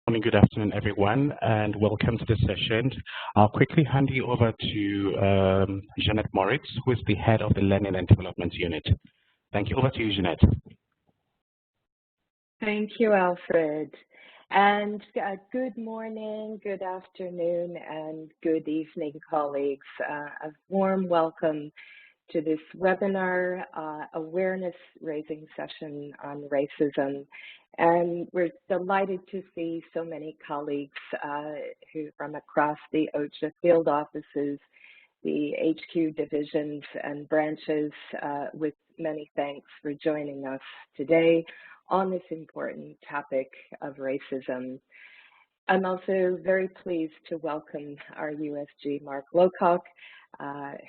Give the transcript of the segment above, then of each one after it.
Morning, good afternoon, everyone, and welcome to the session. I'll quickly hand you over to Jeanette Moritz, who is the head of the Learning and Development Unit. Thank you. Over to you, Jeanette. Thank you, Alfred. And good morning, good afternoon, and good evening, colleagues. A warm welcome to this webinar, awareness raising session on racism. And we're delighted to see so many colleagues who from across the OCHA field offices, the HQ divisions and branches, with many thanks for joining us today on this important topic of racism. I'm also very pleased to welcome our USG, Mark Lowcock,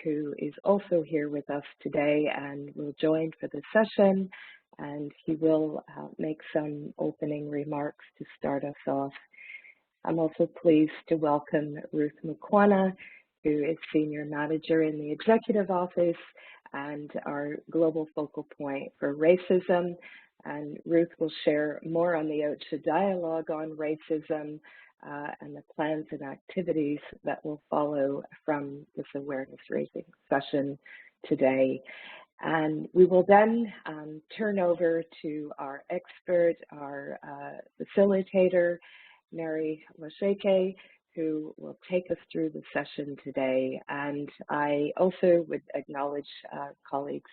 who is also here with us today and will join for the session, and he will make some opening remarks to start us off. I'm also pleased to welcome Ruth Mukwana, who is Senior Manager in the Executive Office and our Global Focal Point for Racism. And Ruth will share more on the OCHA dialogue on racism and the plans and activities that will follow from this awareness raising session today. And we will then turn over to our expert, our facilitator, Mary Washeke, who will take us through the session today. And I also would acknowledge colleagues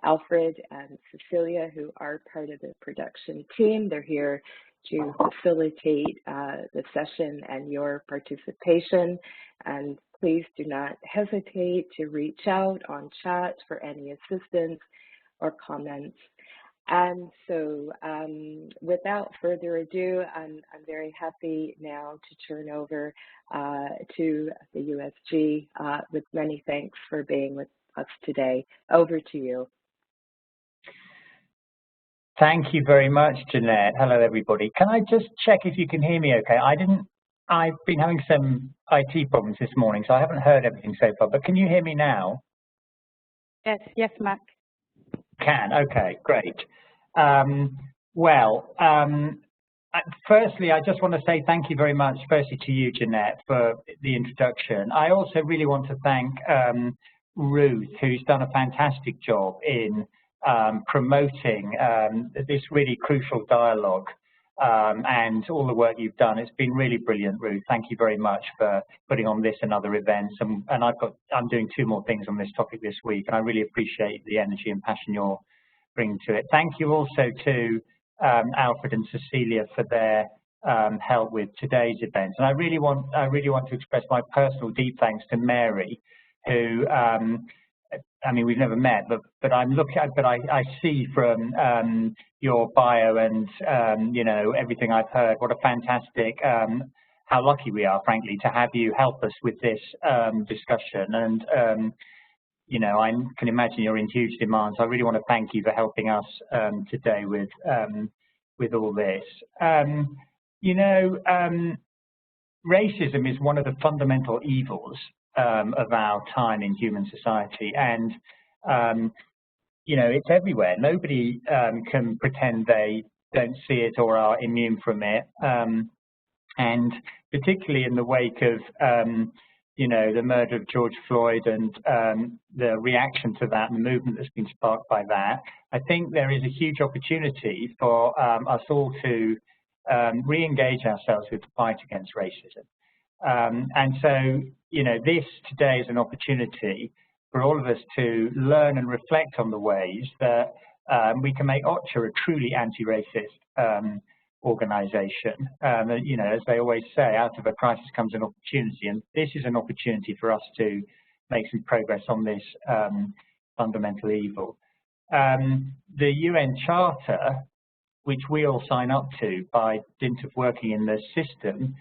Alfred and Cecilia, who are part of the production team. They're here to facilitate the session and your participation. And please do not hesitate to reach out on chat for any assistance or comments. And so without further ado, I'm very happy now to turn over to the USG with many thanks for being with us today. Over to you. Thank you very much, Jeanette. Hello, everybody. Can I just check if you can hear me okay? I've been having some IT problems this morning, so I haven't heard everything so far, but can you hear me now? Yes, Mark. Can, okay, great. Firstly, I just want to say thank you very much, firstly to you, Jeanette, for the introduction. I also really want to thank Ruth, who's done a fantastic job in promoting this really crucial dialogue and all the work you've done. It's been really brilliant, Ruth. Thank you very much for putting on this and other events. And I'm doing 2 more things on this topic this week, and I really appreciate the energy and passion you're bringing to it. Thank you also to Alfred and Cecilia for their help with today's events. And I really want to express my personal deep thanks to Mary, who I mean, we've never met, but I see from your bio and you know, everything I've heard, what a fantastic, how lucky we are, frankly, to have you help us with this discussion. And you know, I can imagine you're in huge demand, so I really want to thank you for helping us today with all this. You know, racism is one of the fundamental evils of our time in human society, and you know, it's everywhere. Nobody can pretend they don't see it or are immune from it, and particularly in the wake of you know, the murder of George Floyd and the reaction to that and the movement that's been sparked by that, I think there is a huge opportunity for us all to re-engage ourselves with the fight against racism. And so, you know, this today is an opportunity for all of us to learn and reflect on the ways that we can make OCHA a truly anti-racist organization. You know, as they always say, out of a crisis comes an opportunity, and this is an opportunity for us to make some progress on this fundamental evil. The UN Charter, which we all sign up to by dint of working in the system,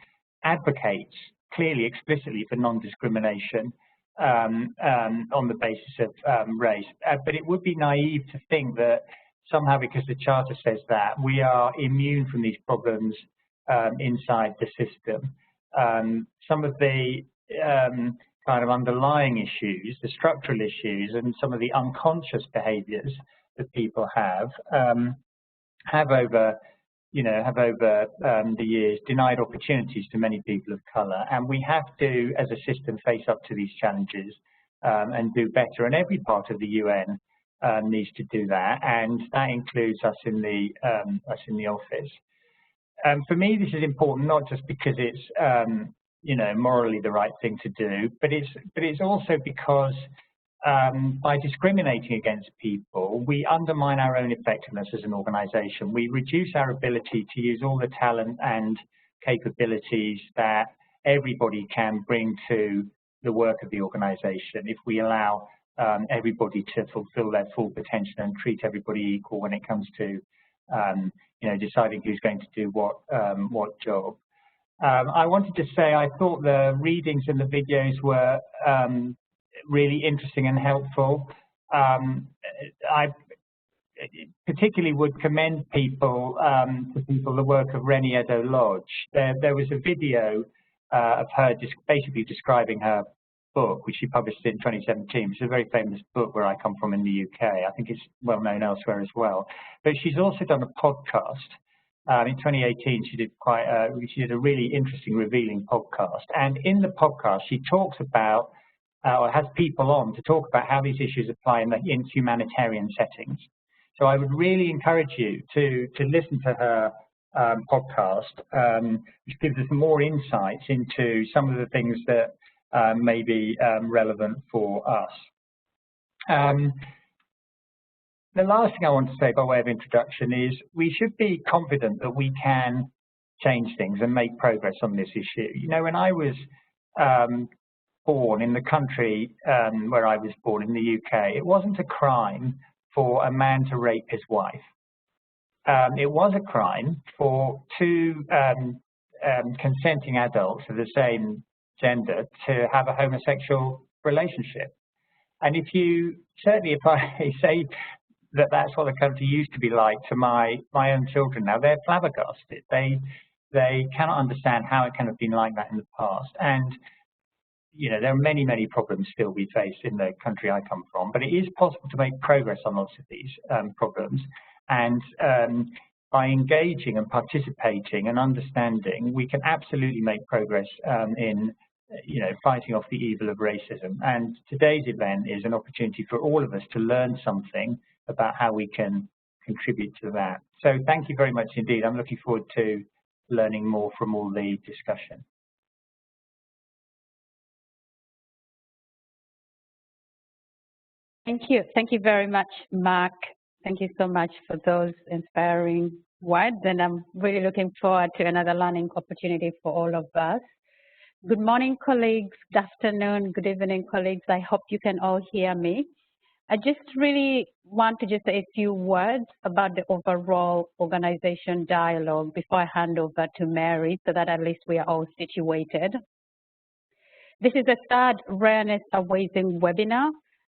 advocates clearly, explicitly for non-discrimination on the basis of race. But it would be naive to think that somehow, because the Charter says that, we are immune from these problems inside the system. Some of the kind of underlying issues, the structural issues, and some of the unconscious behaviors that people have over have over the years denied opportunities to many people of colour, and we have to, as a system, face up to these challenges and do better. And every part of the UN needs to do that, and that includes us in the office. For me, this is important not just because it's morally the right thing to do, but it's also because by discriminating against people, we undermine our own effectiveness as an organisation. We reduce our ability to use all the talent and capabilities that everybody can bring to the work of the organisation if we allow everybody to fulfil their full potential and treat everybody equal when it comes to deciding who's going to do what job. I wanted to say I thought the readings and the videos were really interesting and helpful. I particularly would commend people the work of Renée Edo-Lodge. There was a video of her basically describing her book, which she published in 2017. It's a very famous book where I come from in the UK. I think it's well known elsewhere as well. But she's also done a podcast. In 2018, she did a really interesting, revealing podcast. And in the podcast, she talks about, or has people on to talk about how these issues apply in humanitarian settings. So I would really encourage you to listen to her podcast, which gives us more insights into some of the things that may be relevant for us. The last thing I want to say by way of introduction is we should be confident that we can change things and make progress on this issue. When I was born in the country where I was born in the UK, it wasn't a crime for a man to rape his wife. It was a crime for two consenting adults of the same gender to have a homosexual relationship. And if I say that that's what the country used to be like to my own children now, they're flabbergasted. They cannot understand how it can have been like that in the past. And there are many, many problems still we face in the country I come from, but it is possible to make progress on lots of these problems. And by engaging and participating and understanding, we can absolutely make progress in fighting off the evil of racism. And today's event is an opportunity for all of us to learn something about how we can contribute to that. So thank you very much indeed. I'm looking forward to learning more from all the discussion. Thank you. Thank you very much, Mark. Thank you so much for those inspiring words. And I'm really looking forward to another learning opportunity for all of us. Good morning, colleagues. Good afternoon. Good evening, colleagues. I hope you can all hear me. I just really want to just say a few words about the overall organization dialogue before I hand over to Mary so that at least we are all situated. This is a third Rareness Awakening webinar,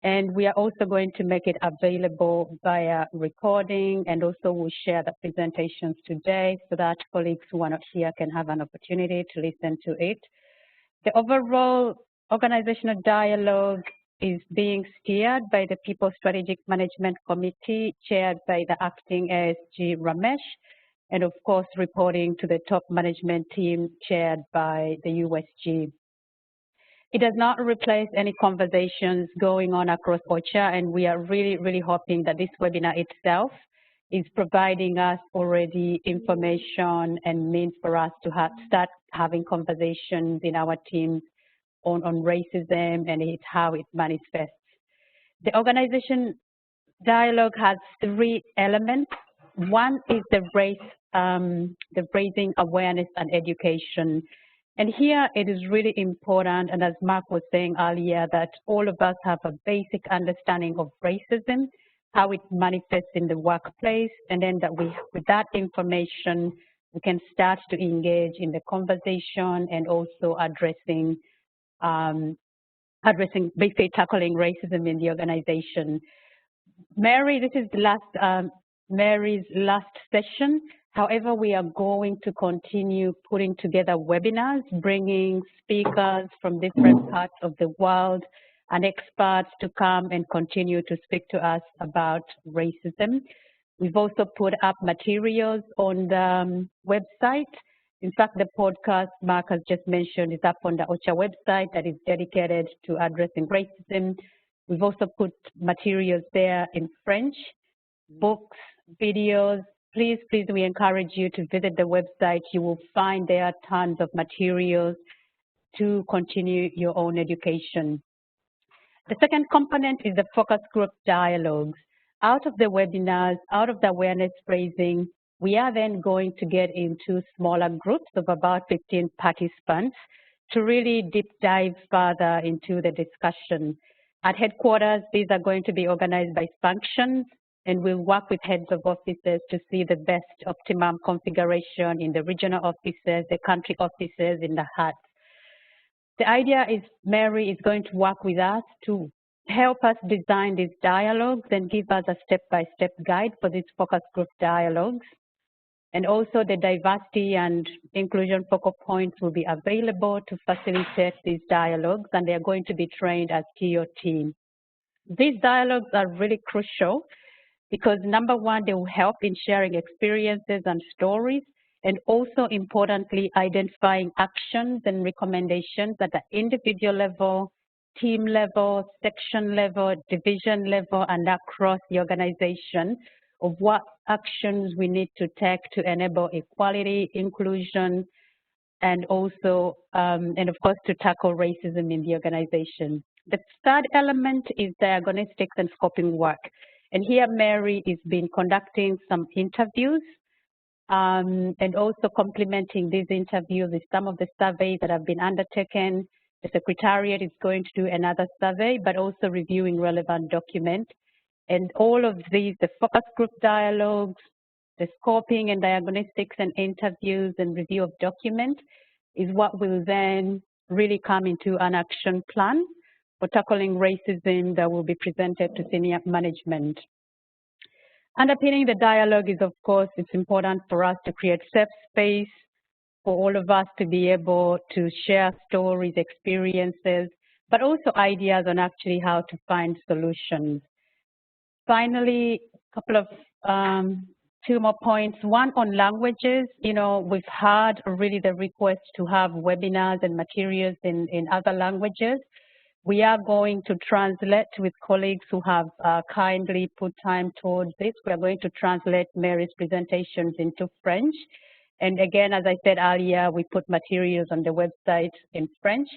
and we are also going to make it available via recording, and also we'll share the presentations today so that colleagues who are not here can have an opportunity to listen to it. The overall organizational dialogue is being steered by the People Strategic Management Committee, chaired by the acting ASG Ramesh, and of course reporting to the top management team chaired by the USG. It does not replace any conversations going on across OCHA, and we are really, really hoping that this webinar itself is providing us already information and means for us to start having conversations in our teams on racism and how it manifests. The organization dialogue has three elements. One is the raising awareness and education. And here it is really important, and as Mark was saying earlier, that all of us have a basic understanding of racism, how it manifests in the workplace, and then that with that information, we can start to engage in the conversation and also addressing basically tackling racism in the organization. Mary, this is the last, Mary's last session. However, we are going to continue putting together webinars, bringing speakers from different parts of the world and experts to come and continue to speak to us about racism. We've also put up materials on the website. In fact, the podcast Mark has just mentioned is up on the OCHA website that is dedicated to addressing racism. We've also put materials there in French, books, videos. Please, we encourage you to visit the website. You will find there tons of materials to continue your own education. The second component is the focus group dialogues. Out of the webinars, out of the awareness raising, we are then going to get into smaller groups of about 15 participants to really deep dive further into the discussion. At headquarters, these are going to be organized by functions, and we'll work with heads of offices to see the best optimum configuration in the regional offices, the country offices, in the hubs. The idea is Mary is going to work with us to help us design these dialogues and give us a step-by-step guide for these focus group dialogues. And also the diversity and inclusion focal points will be available to facilitate these dialogues, and they're going to be trained as TOT. These dialogues are really crucial because number one, they will help in sharing experiences and stories, and also importantly, identifying actions and recommendations at the individual level, team level, section level, division level, and across the organization of what actions we need to take to enable equality, inclusion, and also, and of course, to tackle racism in the organization. The third element is diagnostics and scoping work. And here Mary has been conducting some interviews and also complementing these interviews with some of the surveys that have been undertaken. The Secretariat is going to do another survey, but also reviewing relevant documents. And all of these, the focus group dialogues, the scoping and diagnostics and interviews and review of documents is what will then really come into an action plan for tackling racism that will be presented to senior management. Underpinning the dialogue is, of course, it's important for us to create safe space for all of us to be able to share stories, experiences, but also ideas on actually how to find solutions. Finally, a couple of two more points. One on languages. You know, we've had really the request to have webinars and materials in other languages. We are going to translate with colleagues who have kindly put time towards this. We are going to translate Mary's presentations into French. And again, as I said earlier, we put materials on the website in French,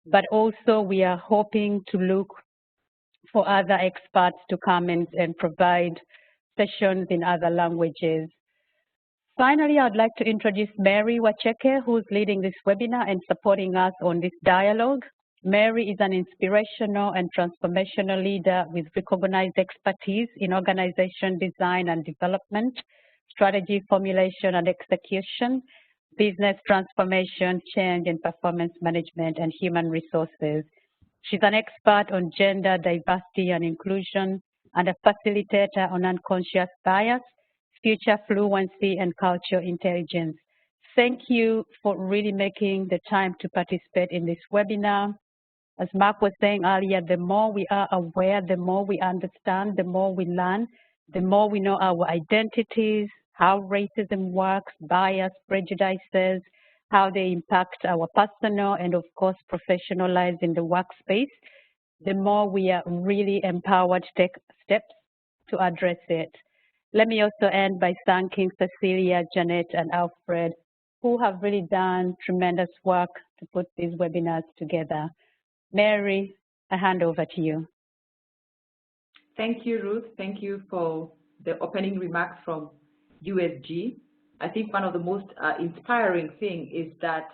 but also we are hoping to look for other experts to come and provide sessions in other languages. Finally, I'd like to introduce Mary Wacheke, who's leading this webinar and supporting us on this dialogue. Mary is an inspirational and transformational leader with recognized expertise in organization design and development, strategy formulation and execution, business transformation, change and performance management, and human resources. She's an expert on gender, diversity and inclusion, and a facilitator on unconscious bias, future fluency, and cultural intelligence. Thank you for really making the time to participate in this webinar. As Mark was saying earlier, the more we are aware, the more we understand, the more we learn, the more we know our identities, how racism works, bias, prejudices, how they impact our personal and, of course, professional lives in the workspace, the more we are really empowered to take steps to address it. Let me also end by thanking Cecilia, Janet, and Alfred, who have really done tremendous work to put these webinars together. Mary, I hand over to you. Thank you, Ruth. Thank you for the opening remarks from USG. I think one of the most inspiring things is that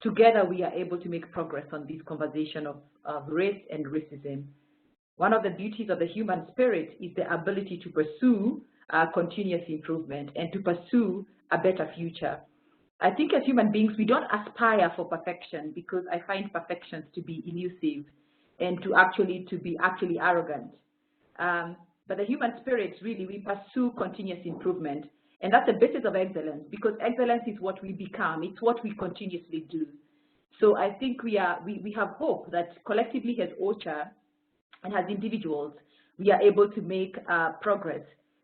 together we are able to make progress on this conversation of race and racism. One of the beauties of the human spirit is the ability to pursue continuous improvement and to pursue a better future. I think as human beings, we don't aspire for perfection because I find perfections to be elusive and to be arrogant. But the human spirit, really, we pursue continuous improvement. And that's the basis of excellence, because excellence is what we become. It's what we continuously do. So I think we have hope that collectively as OCHA and as individuals, we are able to make progress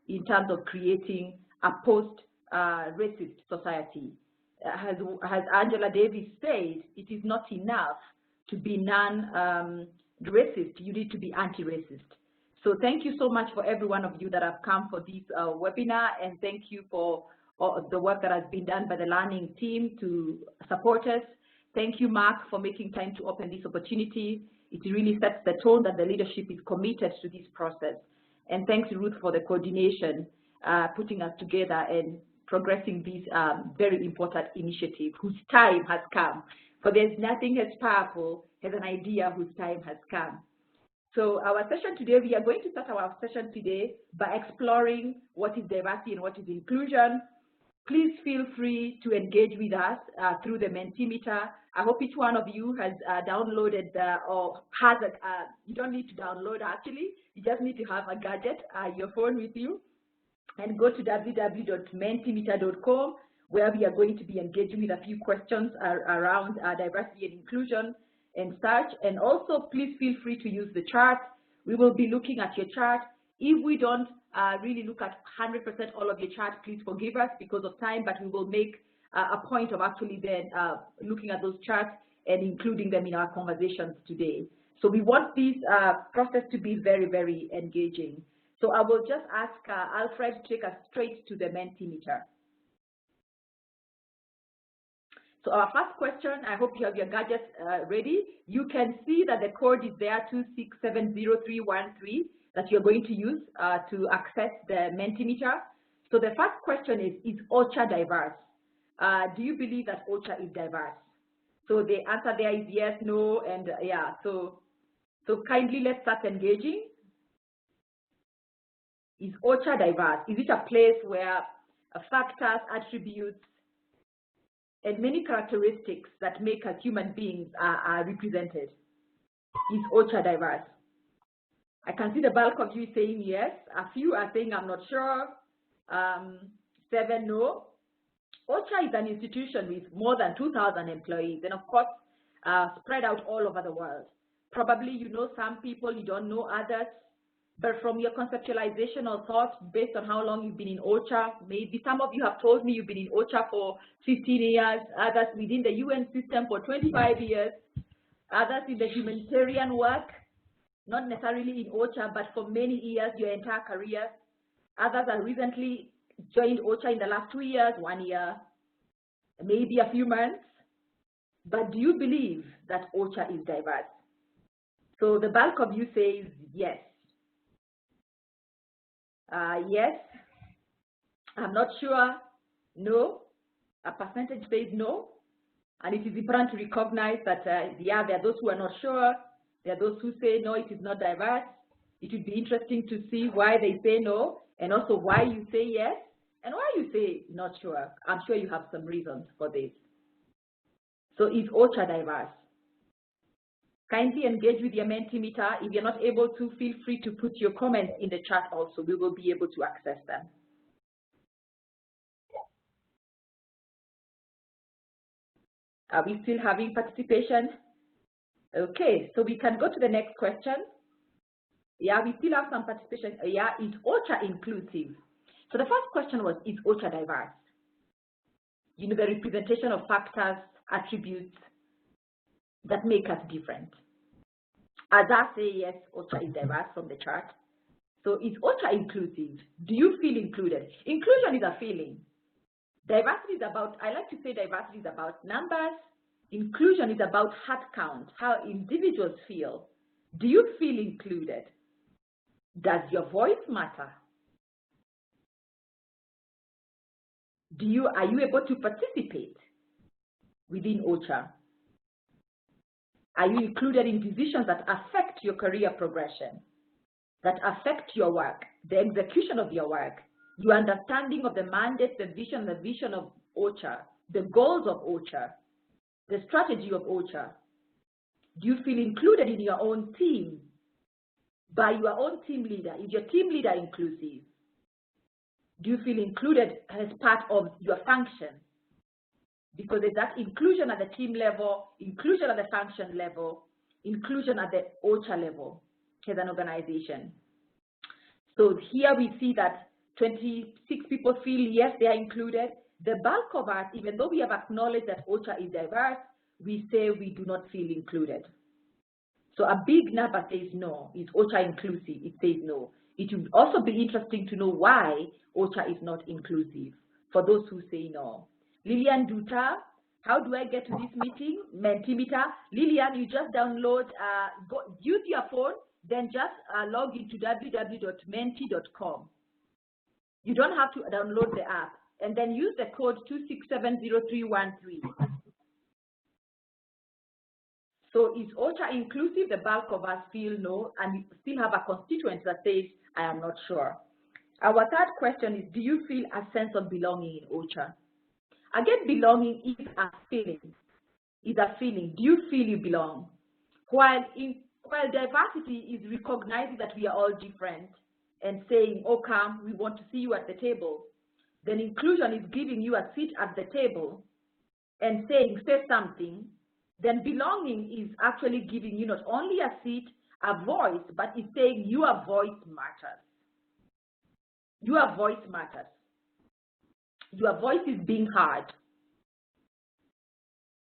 in terms of creating a post-racist society. As Angela Davis said, it is not enough to be non-racist, you need to be anti-racist. So thank you so much for every one of you that have come for this webinar, and thank you for the work that has been done by the learning team to support us. Thank you, Mark, for making time to open this opportunity. It really sets the tone that the leadership is committed to this process. And thanks, Ruth, for the coordination, putting us together and progressing this very important initiative whose time has come. For there's nothing as powerful as an idea whose time has come. So our session today, we are going to start our session today by exploring what is diversity and what is inclusion. Please feel free to engage with us through the Mentimeter. I hope each one of you has downloaded or has you don't need to download actually, you just need to have a gadget, your phone with you, and go to www.mentimeter.com, where we are going to be engaging with a few questions around diversity and inclusion and such. And also, please feel free to use the chart. We will be looking at your chart. If we don't really look at 100% all of your chart, please forgive us because of time, but we will make a point of actually then looking at those charts and including them in our conversations today. So we want this process to be very, very engaging. So I will just ask Alfred to take us straight to the Mentimeter. So our first question, I hope you have your gadgets ready. You can see that the code is there, 2670313, that you're going to use to access the Mentimeter. So the first question is OCHA diverse? Do you believe that OCHA is diverse? So the answer there is yes, no, and yeah. So kindly let's start engaging. Is OCHA diverse? Is it a place where factors, attributes, and many characteristics that make us human beings are represented? Is OCHA diverse? I can see the bulk of you saying yes. A few are saying I'm not sure. 7 no. OCHA is an institution with more than 2,000 employees, and of course, spread out all over the world. Probably you know some people, you don't know others, but from your conceptualization or thought, based on how long you've been in OCHA, maybe some of you have told me you've been in OCHA for 15 years, others within the UN system for 25 years, others in the humanitarian work, not necessarily in OCHA, but for many years, your entire career. Others are recently joined OCHA in the last 2 years, 1 year, maybe a few months. But do you believe that OCHA is diverse? So the bulk of you says yes. Yes, I'm not sure, no, a percentage says no, and it is important to recognize that, yeah, there are those who are not sure, there are those who say no, it is not diverse. It would be interesting to see why they say no, and also why you say yes, and why you say not sure. I'm sure you have some reasons for this. So is OCHA diverse? Kindly engage with your Mentimeter. If you're not able to, feel free to put your comments in the chat also. We will be able to access them. Are we still having participation? Okay, so we can go to the next question. Yeah, we still have some participation. Yeah, is OCHA inclusive? So the first question was, is OCHA diverse? You know, the representation of factors, attributes that make us different. As I say, yes, OCHA is diverse from the chart. So is OCHA inclusive? Do you feel included? Inclusion is a feeling. Diversity is about, I like to say diversity is about numbers. Inclusion is about heart count, how individuals feel. Do you feel included? Does your voice matter? Are you able to participate within OCHA? Are you included in decisions that affect your career progression, that affect your work, the execution of your work, your understanding of the mandate, the vision of OCHA, the goals of OCHA, the strategy of OCHA? Do you feel included in your own team, by your own team leader? Is your team leader inclusive? Do you feel included as part of your function? Because there's that inclusion at the team level, inclusion at the function level, inclusion at the OCHA level as an organization. So here we see that 26 people feel yes, they are included. The bulk of us, even though we have acknowledged that OCHA is diverse, we say we do not feel included. So a big number says no. Is OCHA inclusive? It says no. It would also be interesting to know why OCHA is not inclusive for those who say no. Lillian Duta, how do I get to this meeting? Mentimeter. Lillian, you just download, use your phone, then just log into www.menti.com. You don't have to download the app, and then use the code 2670313. So is OCHA inclusive? The bulk of us feel no, and we still have a constituent that says, I am not sure. Our third question is, do you feel a sense of belonging in OCHA? Again, belonging is a feeling. Is a feeling. Do you feel you belong? While diversity is recognizing that we are all different and saying, oh, come, we want to see you at the table, then inclusion is giving you a seat at the table and saying, say something. Then belonging is actually giving you not only a seat, a voice, but it's saying your voice matters. Your voice matters. Your voice is being heard.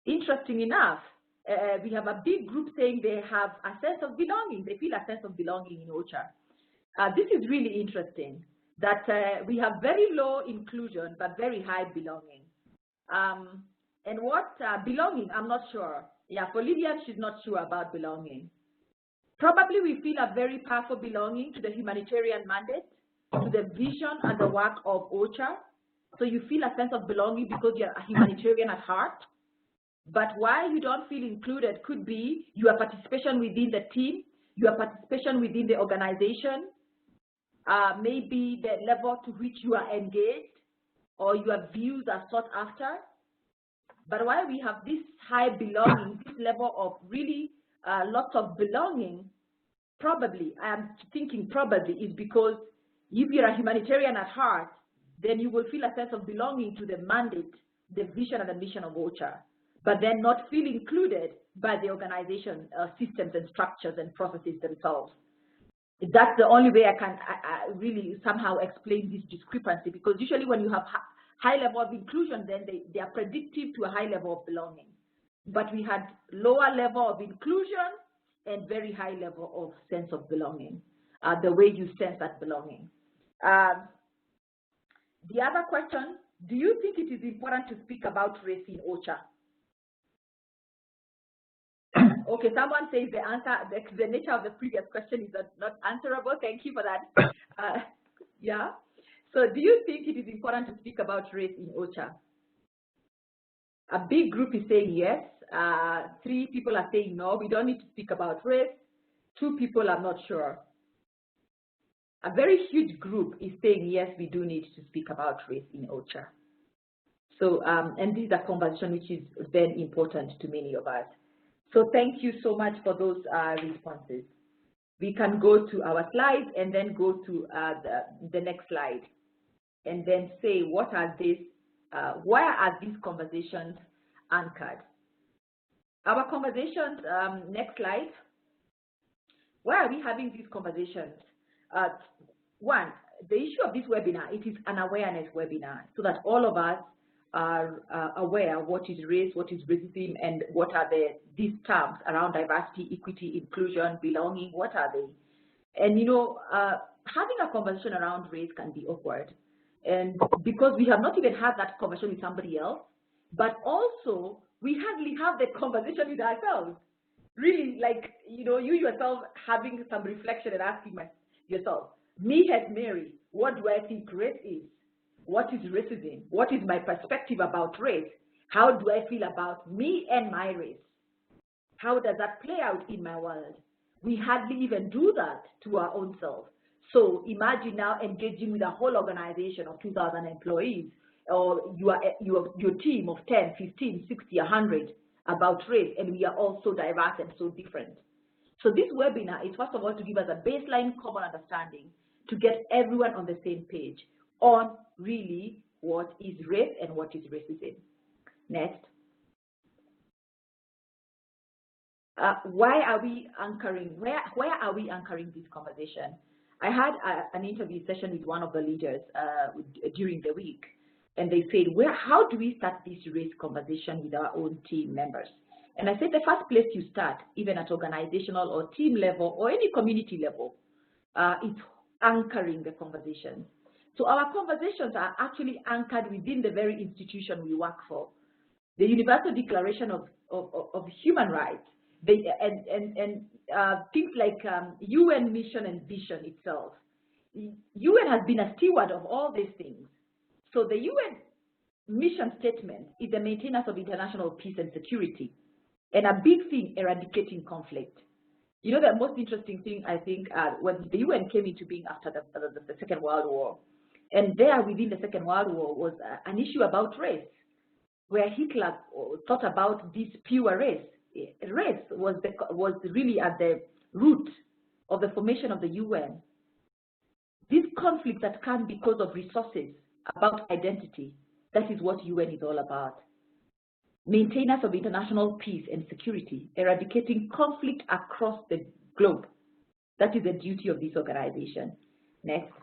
Interesting enough, we have a big group saying they have a sense of belonging. They feel a sense of belonging in OCHA. This is really interesting, that we have very low inclusion, but very high belonging. And what belonging, I'm not sure. Yeah, for Lillian, she's not sure about belonging. Probably we feel a very powerful belonging to the humanitarian mandate, to the vision and the work of OCHA. So you feel a sense of belonging because you're a humanitarian at heart. But why you don't feel included could be your participation within the team, your participation within the organization, maybe the level to which you are engaged, or your views are sought after. But why we have this high belonging, this level of really lots of belonging, probably, I am thinking probably, is because if you're a humanitarian at heart, then you will feel a sense of belonging to the mandate, the vision and the mission of OCHA, but then not feel included by the organization systems and structures and processes themselves. That's the only way I can really somehow explain this discrepancy, because usually when you have high level of inclusion, then they are predictive to a high level of belonging. But we had lower level of inclusion and very high level of sense of belonging, the way you sense that belonging. The other question, do you think it is important to speak about race in OCHA? Okay, someone says the answer, the nature of the previous question is not answerable. Thank you for that. Yeah. So do you think it is important to speak about race in OCHA? A big group is saying yes. 3 people are saying no, we don't need to speak about race. 2 people are not sure. A very huge group is saying yes, we do need to speak about race in OCHA. So, and this is a conversation which is very important to many of us. So thank you so much for those responses. We can go to our slides and then go to the next slide, and then say what are these, where are these conversations anchored? Our conversations, next slide. Why are we having these conversations? One, the issue of this webinar, it is an awareness webinar, so that all of us are aware of what is race, what is racism, and what are these terms around diversity, equity, inclusion, belonging, what are they? And you know, having a conversation around race can be awkward, and because we have not even had that conversation with somebody else, but also we hardly have the conversation with ourselves. Really, like, you know, you yourself having some reflection and asking yourself, me as Mary, what do I think race is? What is racism? What is my perspective about race? How do I feel about me and my race? How does that play out in my world? We hardly even do that to our own self. So imagine now engaging with a whole organization of 2,000 employees, or your team of 10, 15, 60, 100 about race, and we are all so diverse and so different. So this webinar is first of all to give us a baseline common understanding, to get everyone on the same page on really what is race and what is racism. Next. Why are we anchoring, where are we anchoring this conversation? I had an interview session with one of the leaders during the week, and they said, how do we start this race conversation with our own team members? And I said, the first place you start, even at organizational or team level or any community level, it's anchoring the conversation. So our conversations are actually anchored within the very institution we work for. The Universal Declaration of Human Rights, things like UN mission and vision itself. UN has been a steward of all these things. So the UN mission statement is the maintenance of international peace and security, and a big thing, eradicating conflict. You know, the most interesting thing, I think, when the UN came into being after the Second World War, and there within the Second World War was an issue about race, where Hitler thought about this pure race. Race was really at the root of the formation of the UN. This conflict that come because of resources, about identity, that is what UN is all about. Maintenance of international peace and security, eradicating conflict across the globe. That is the duty of this organization. Next.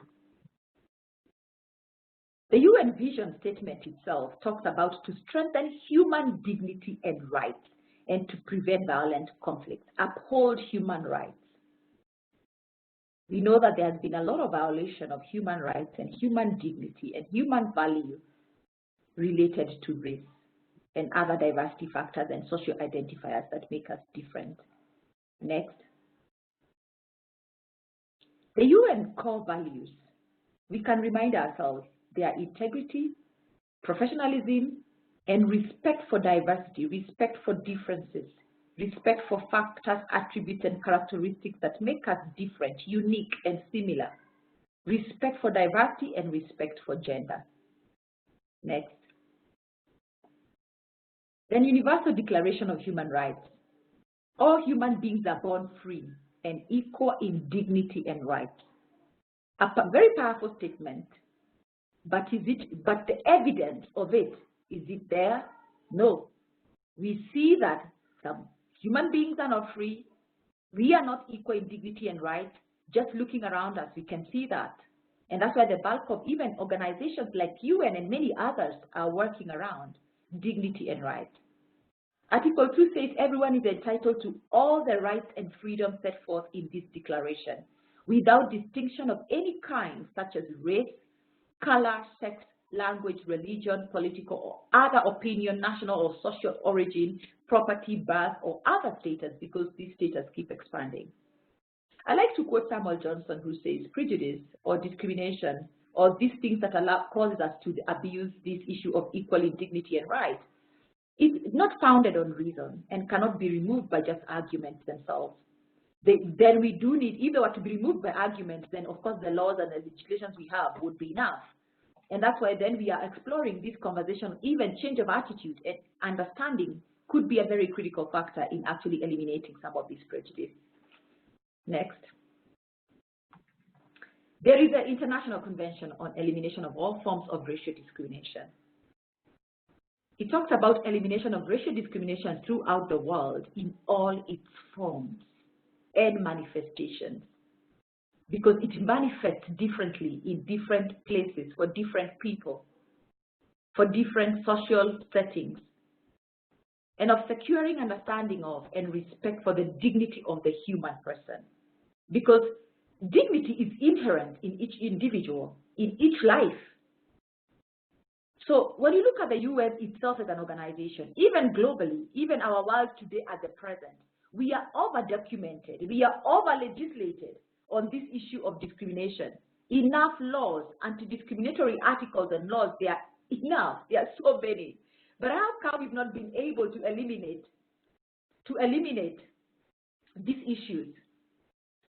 The UN vision statement itself talks about to strengthen human dignity and rights and to prevent violent conflict, uphold human rights. We know that there has been a lot of violation of human rights and human dignity and human value related to race and other diversity factors and social identifiers that make us different. Next. The UN core values, we can remind ourselves, they are integrity, professionalism, and respect for diversity, respect for differences, respect for factors, attributes, and characteristics that make us different, unique, and similar, respect for diversity, and respect for gender. Next. Then Universal Declaration of Human Rights. All human beings are born free and equal in dignity and rights. A very powerful statement, but the evidence of it, is it there? No. We see that some human beings are not free. We are not equal in dignity and rights. Just looking around us, we can see that. And that's why the bulk of even organizations like UN and many others are working around dignity and rights. Article 2 says everyone is entitled to all the rights and freedoms set forth in this declaration, without distinction of any kind, such as race, color, sex, language, religion, political or other opinion, national or social origin, property, birth, or other status, because these status keep expanding. I like to quote Samuel Johnson, who says prejudice or discrimination or these things that causes us to abuse this issue of equal dignity and rights, it's not founded on reason and cannot be removed by just arguments themselves. Then we do need, if they were to be removed by arguments, then of course the laws and the legislations we have would be enough. And that's why then we are exploring this conversation, even change of attitude and understanding could be a very critical factor in actually eliminating some of these prejudice. Next. There is an International Convention on Elimination of All Forms of Racial Discrimination. It talks about elimination of racial discrimination throughout the world in all its forms and manifestations, because it manifests differently in different places for different people, for different social settings, and of securing understanding of and respect for the dignity of the human person. Because dignity is inherent in each individual, in each life. So when you look at the UN itself as an organization, even globally, even our world today at the present, we are over-documented, we are over-legislated on this issue of discrimination. Enough laws, anti-discriminatory articles and laws, they are enough, there are so many. But how come we've not been able to eliminate these issues?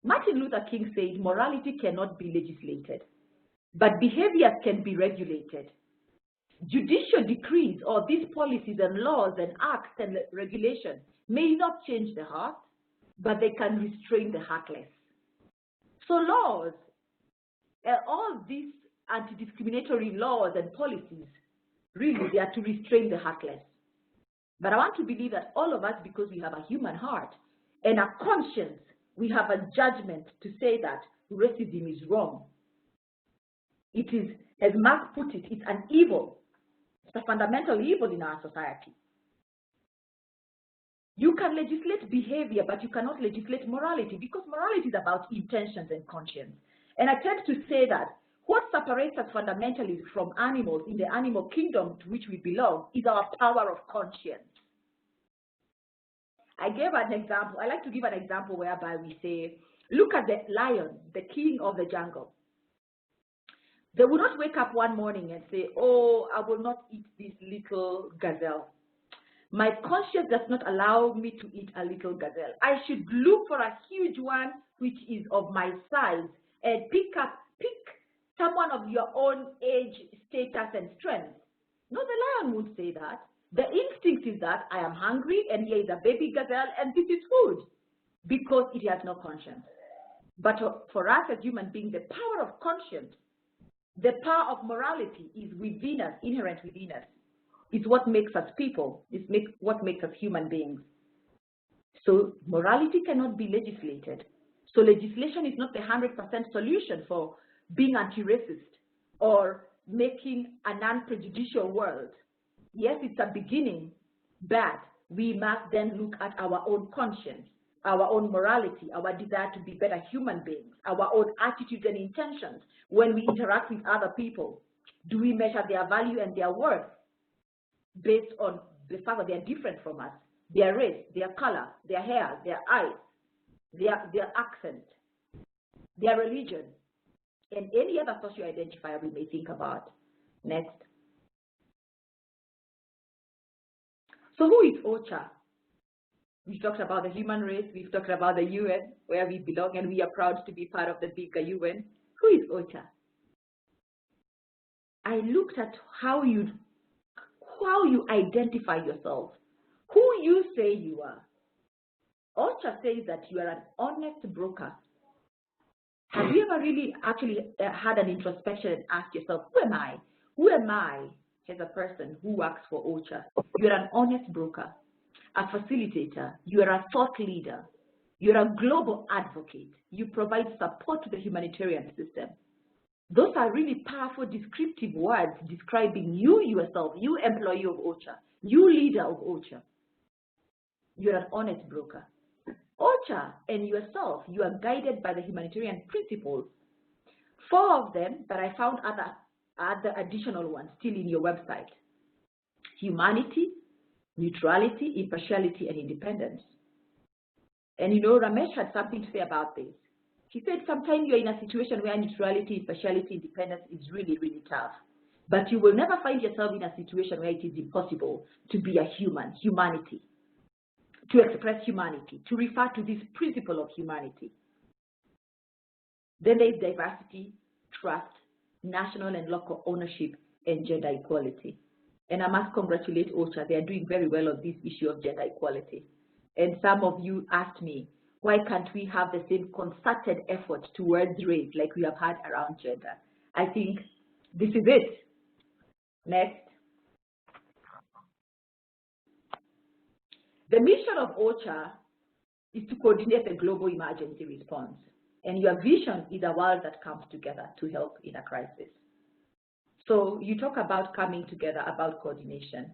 Martin Luther King said, morality cannot be legislated, but behaviors can be regulated. Judicial decrees or these policies and laws and acts and regulations may not change the heart, but they can restrain the heartless. So laws, all these anti-discriminatory laws and policies, really they are to restrain the heartless. But I want to believe that all of us, because we have a human heart and a conscience, we have a judgment to say that racism is wrong. It is, as Mark put it, it's an evil. It's a fundamental evil in our society. You can legislate behavior, but you cannot legislate morality, because morality is about intentions and conscience. And I tend to say that what separates us fundamentally from animals in the animal kingdom to which we belong is our power of conscience. I gave an example. I like to give an example whereby we say, look at the lion, the king of the jungle. They will not wake up one morning and say, oh, I will not eat this little gazelle. My conscience does not allow me to eat a little gazelle. I should look for a huge one which is of my size and pick someone of your own age, status, and strength. No, the lion won't say that. The instinct is that I am hungry and here is a baby gazelle and this is food, because it has no conscience. But for us as human beings, the power of conscience, the power of morality is within us, inherent within us. It's what makes us people. It's what makes us human beings. So morality cannot be legislated. So legislation is not the 100% solution for being anti-racist or making a non-prejudicial world. Yes, it's a beginning, but we must then look at our own conscience, our own morality, our desire to be better human beings, our own attitudes and intentions when we interact with other people. Do we measure their value and their worth based on the fact that they are different from us, their race, their color, their hair, their eyes, their accent, their religion, and any other social identifier we may think about? Next. So who is OCHA? We've talked about the human race, we've talked about the UN, where we belong, and we are proud to be part of the bigger UN. Who is OCHA? I looked at how you identify yourself, who you say you are. OCHA says that you are an honest broker. Have you ever really actually had an introspection and asked yourself, who am I? Who am I as a person who works for OCHA? You're an honest broker, a facilitator, you're a thought leader, you're a global advocate, you provide support to the humanitarian system. Those are really powerful descriptive words describing you yourself, you employee of OCHA, you leader of OCHA. You're an honest broker. OCHA and yourself, you are guided by the humanitarian principles. 4 of them, but I found other additional ones still in your website. Humanity, neutrality, impartiality, and independence. And you know, Ramesh had something to say about this. He said sometimes you're in a situation where neutrality, impartiality, independence is really, really tough. But you will never find yourself in a situation where it is impossible to be a humanity, to express humanity, to refer to this principle of humanity. Then there is diversity, trust, national and local ownership, and gender equality. And I must congratulate OCHA. They are doing very well on this issue of gender equality. And some of you asked me, why can't we have the same concerted effort towards race like we have had around gender? I think this is it. Next. The mission of OCHA is to coordinate the global emergency response. And your vision is a world that comes together to help in a crisis. So you talk about coming together, about coordination.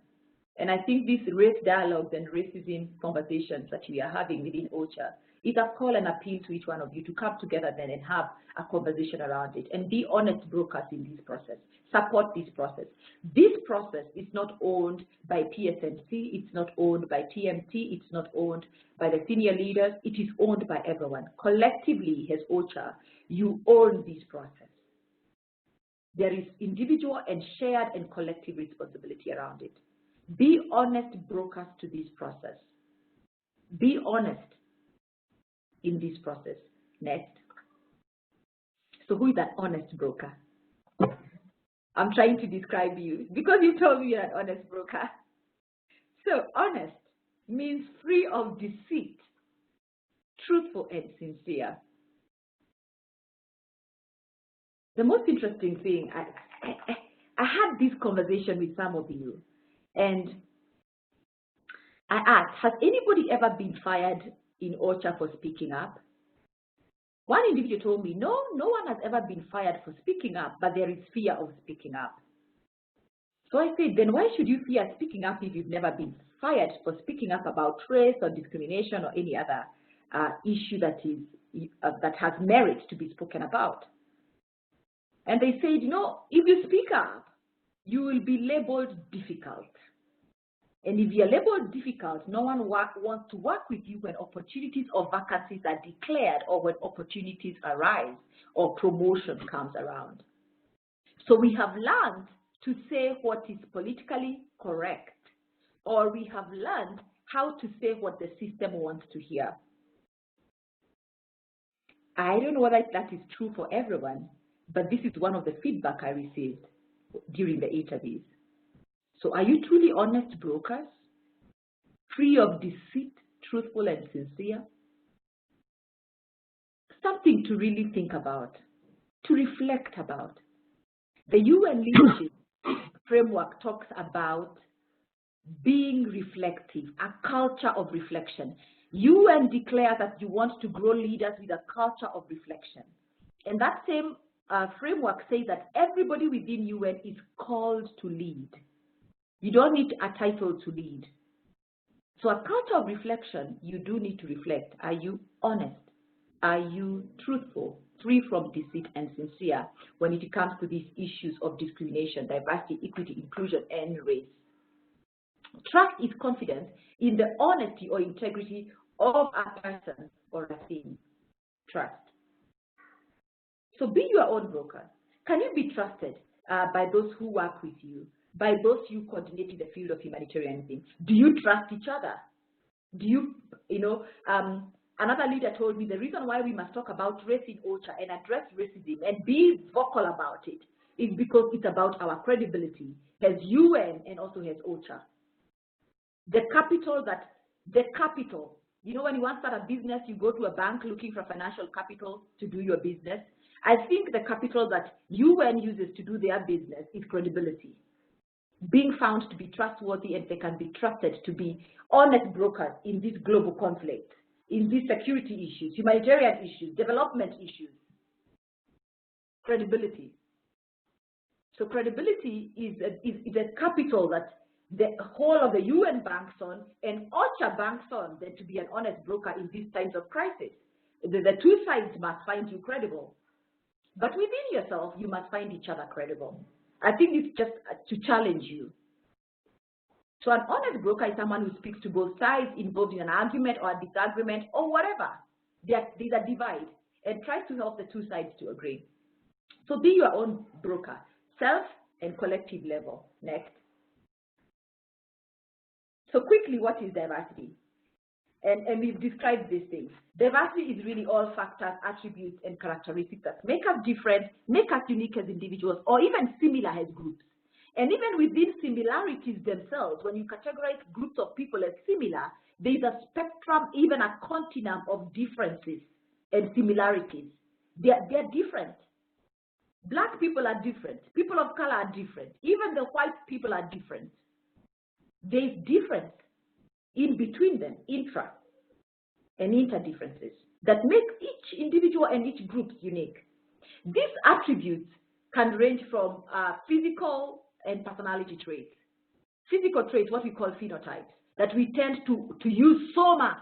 And I think these race dialogues and racism conversations that we are having within OCHA is a call and appeal to each one of you to come together then and have a conversation around it and be honest brokers in this process. Support this process. This process is not owned by PSNC, it's not owned by TMT, it's not owned by the senior leaders, it is owned by everyone. Collectively, as OCHA, you own this process. There is individual and shared and collective responsibility around it. Be honest brokers to this process. Be honest in this process. Next. So who is an honest broker? I'm trying to describe you because you told me you're an honest broker. So honest means free of deceit, truthful and sincere. The most interesting thing, I had this conversation with some of you, and I asked, has anybody ever been fired in OCHA for speaking up? One individual told me, no one has ever been fired for speaking up, but there is fear of speaking up. So I said, then why should you fear speaking up if you've never been fired for speaking up about race or discrimination or any other issue that has merit to be spoken about? And they said, if you speak up, you will be labeled difficult. And if you're labeled difficult, no one wants to work with you when opportunities or vacancies are declared or when opportunities arise or promotion comes around. So we have learned to say what is politically correct, or we have learned how to say what the system wants to hear. I don't know whether that is true for everyone, but this is one of the feedback I received during the interviews. So are you truly honest brokers, free of deceit, truthful and sincere? Something to really think about, to reflect about. The UN leadership framework talks about being reflective, a culture of reflection. UN declares that you want to grow leaders with a culture of reflection. And that same framework says that everybody within UN is called to lead. You don't need a title to lead. So a culture of reflection, you do need to reflect. Are you honest? Are you truthful, free from deceit and sincere when it comes to these issues of discrimination, diversity, equity, inclusion, and race? Trust is confidence in the honesty or integrity of a person or a thing. Trust. So be your own broker. Can you be trusted by those who work with you, by those you coordinate in the field of humanitarianism? Do you trust each other? Do you, another leader told me the reason why we must talk about race in OCHA and address racism and be vocal about it is because it's about our credibility as UN and also as OCHA. The capital, when you want to start a business, you go to a bank looking for financial capital to do your business. I think the capital that UN uses to do their business is credibility. Being found to be trustworthy and they can be trusted to be honest brokers in this global conflict, in these security issues, humanitarian issues, development issues. Credibility. So credibility is a capital that the whole of the UN banks on and OCHA banks on that to be an honest broker in these times of crisis. The two sides must find you credible. But within yourself, you must find each other credible. I think it's just to challenge you. So an honest broker is someone who speaks to both sides involved in an argument or a disagreement or whatever. There's a divide and tries to help the two sides to agree. So be your own broker, self and collective level. Next. So quickly, what is diversity? And we've described these things. Diversity is really all factors, attributes, and characteristics that make us different, make us unique as individuals, or even similar as groups. And even within similarities themselves, when you categorize groups of people as similar, there's a spectrum, even a continuum of differences and similarities. They're different. Black people are different. People of color are different. Even the white people are different. There's difference in between them, intra and inter differences that make each individual and each group unique. These attributes can range from physical and personality traits. Physical traits, what we call phenotypes, that we tend to use so much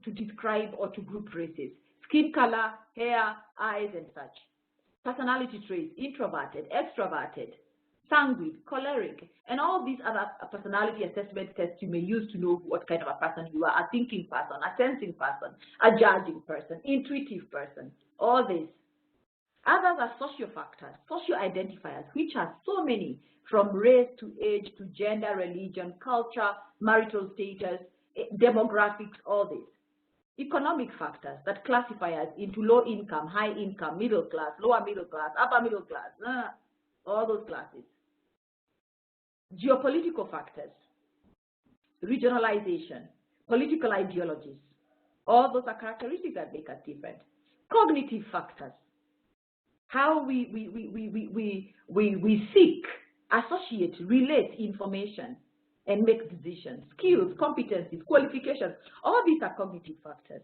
to describe or to group races. Skin color, hair, eyes, and such. Personality traits, introverted, extroverted, sanguine, choleric, and all these other personality assessment tests you may use to know what kind of a person you are, a thinking person, a sensing person, a judging person, intuitive person, all this. Others are social factors, social identifiers, which are so many, from race to age to gender, religion, culture, marital status, demographics, all this. Economic factors that classify us into low income, high income, middle class, lower middle class, upper middle class, all those classes. Geopolitical factors, regionalization, political ideologies, all those are characteristics that make us different. Cognitive factors, how we seek, associate, relate information, and make decisions. Skills, competencies, qualifications, all these are cognitive factors.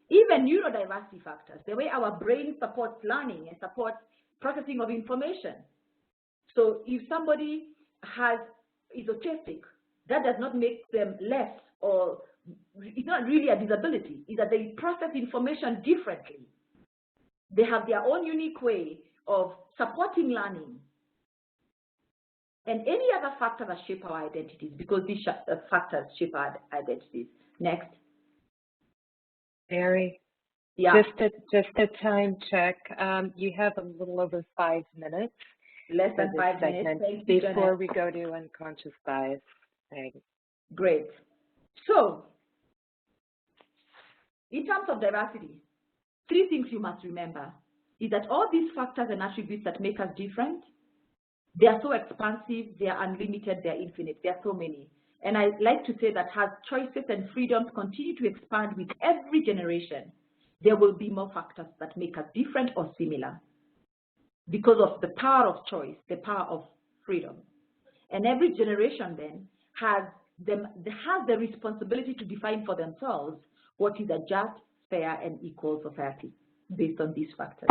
Even neurodiversity factors, the way our brain supports learning and supports processing of information. So if somebody is autistic, that does not make them less, or it's not really a disability. It's that they process information differently. They have their own unique way of supporting learning. And any other factor that shape our identities, because these factors shape our identities. Next. Mary, Yeah. just a time check. You have a little over 5 minutes. Less than 5 minutes. Thank you, before we go to unconscious bias. Thanks. Great. So, in terms of diversity, 3 things you must remember is that all these factors and attributes that make us different, they are so expansive, they are unlimited, they are infinite, there are so many. And I like to say that as choices and freedoms continue to expand with every generation, there will be more factors that make us different or similar because of the power of choice, the power of freedom. And every generation then has the responsibility to define for themselves what is a just, fair, and equal society based on these factors.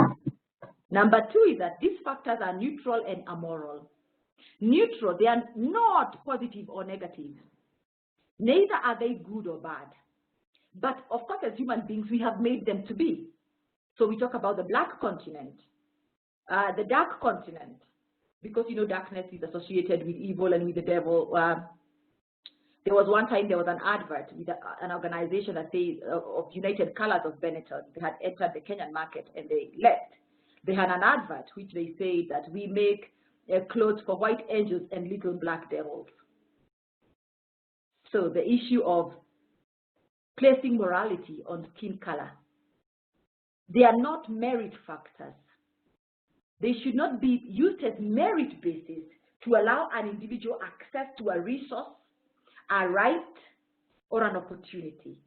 Number 2 is that these factors are neutral and amoral. Neutral, they are not positive or negative. Neither are they good or bad. But of course, as human beings, we have made them to be. So we talk about the black continent, the dark continent, because darkness is associated with evil and with the devil. There was one time there was an advert with an organization that says of United Colors of Benetton. They had entered the Kenyan market and they left. They had an advert which they say that we make clothes for white angels and little black devils. So the issue of placing morality on skin color, they are not merit factors. They should not be used as merit basis to allow an individual access to a resource, a right, or an opportunity.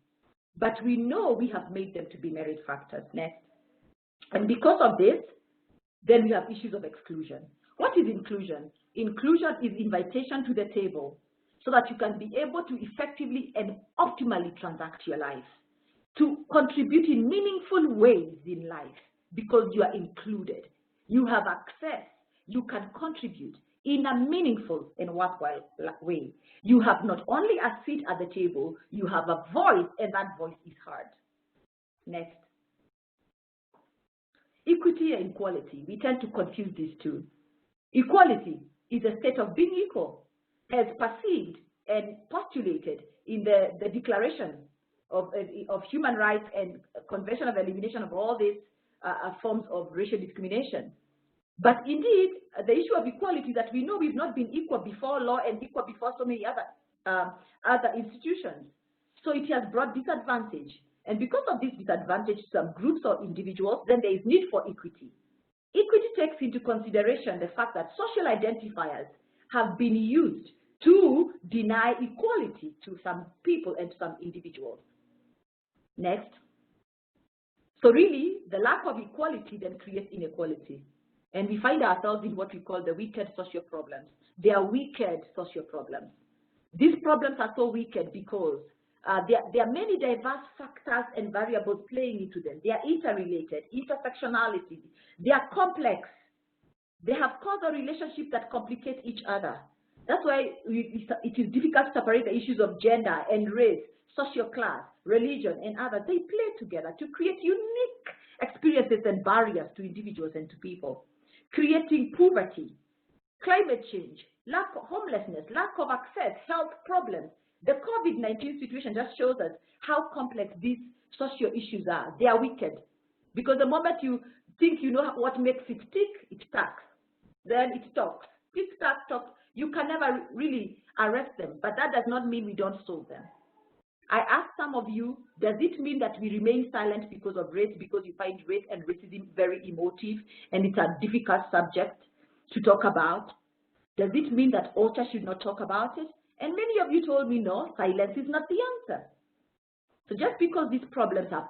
But we know we have made them to be merit factors. Next. And because of this, then we have issues of exclusion. What is inclusion? Inclusion is invitation to the table so that you can be able to effectively and optimally transact your life, to contribute in meaningful ways in life because you are included. You have access. You can contribute in a meaningful and worthwhile way. You have not only a seat at the table, you have a voice, and that voice is heard. Next. Equity and equality. We tend to confuse these two. Equality is a state of being equal, as perceived and postulated in the Declaration of Human Rights and Convention of Elimination of all these forms of racial discrimination. But indeed, the issue of equality is that we know we've not been equal before law and equal before so many other institutions. So it has brought disadvantage. And because of this disadvantage to some groups or individuals, then there is need for equity. Equity takes into consideration the fact that social identifiers have been used to deny equality to some people and some individuals. Next. So really, the lack of equality then creates inequality. And we find ourselves in what we call the wicked social problems. They are wicked social problems. These problems are so wicked because there are many diverse factors and variables playing into them. They are interrelated, intersectionality. They are complex. They have causal relationships that complicate each other. That's why it is difficult to separate the issues of gender and race, social class, religion, and others. They play together to create unique experiences and barriers to individuals and to people, creating poverty, climate change, lack of homelessness, lack of access, health problems. The COVID-19 situation just shows us how complex these social issues are. They are wicked. Because the moment you think you know what makes it tick, it stacks. Then it talks. It talks. You can never really arrest them, but that does not mean we don't solve them. I ask some of you, does it mean that we remain silent because of race, because you find race and racism very emotive and it's a difficult subject to talk about? Does it mean that OCHA should not talk about it? And many of you told me, no, silence is not the answer. So just because these problems are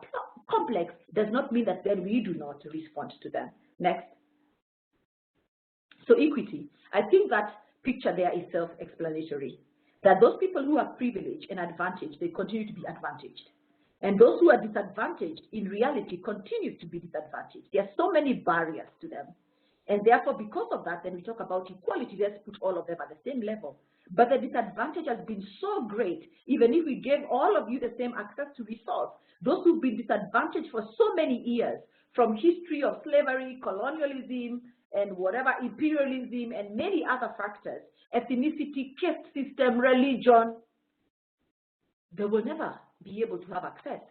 complex does not mean that then we do not respond to them. Next. So equity. I think that picture there is self-explanatory. That those people who are privileged and advantaged, they continue to be advantaged. And those who are disadvantaged, in reality, continue to be disadvantaged. There are so many barriers to them. And therefore, because of that, then we talk about equality. Let's put all of them at the same level. But the disadvantage has been so great, even if we gave all of you the same access to resource, those who've been disadvantaged for so many years, from history of slavery, colonialism, and whatever, imperialism, and many other factors, ethnicity, caste system, religion, they will never be able to have access.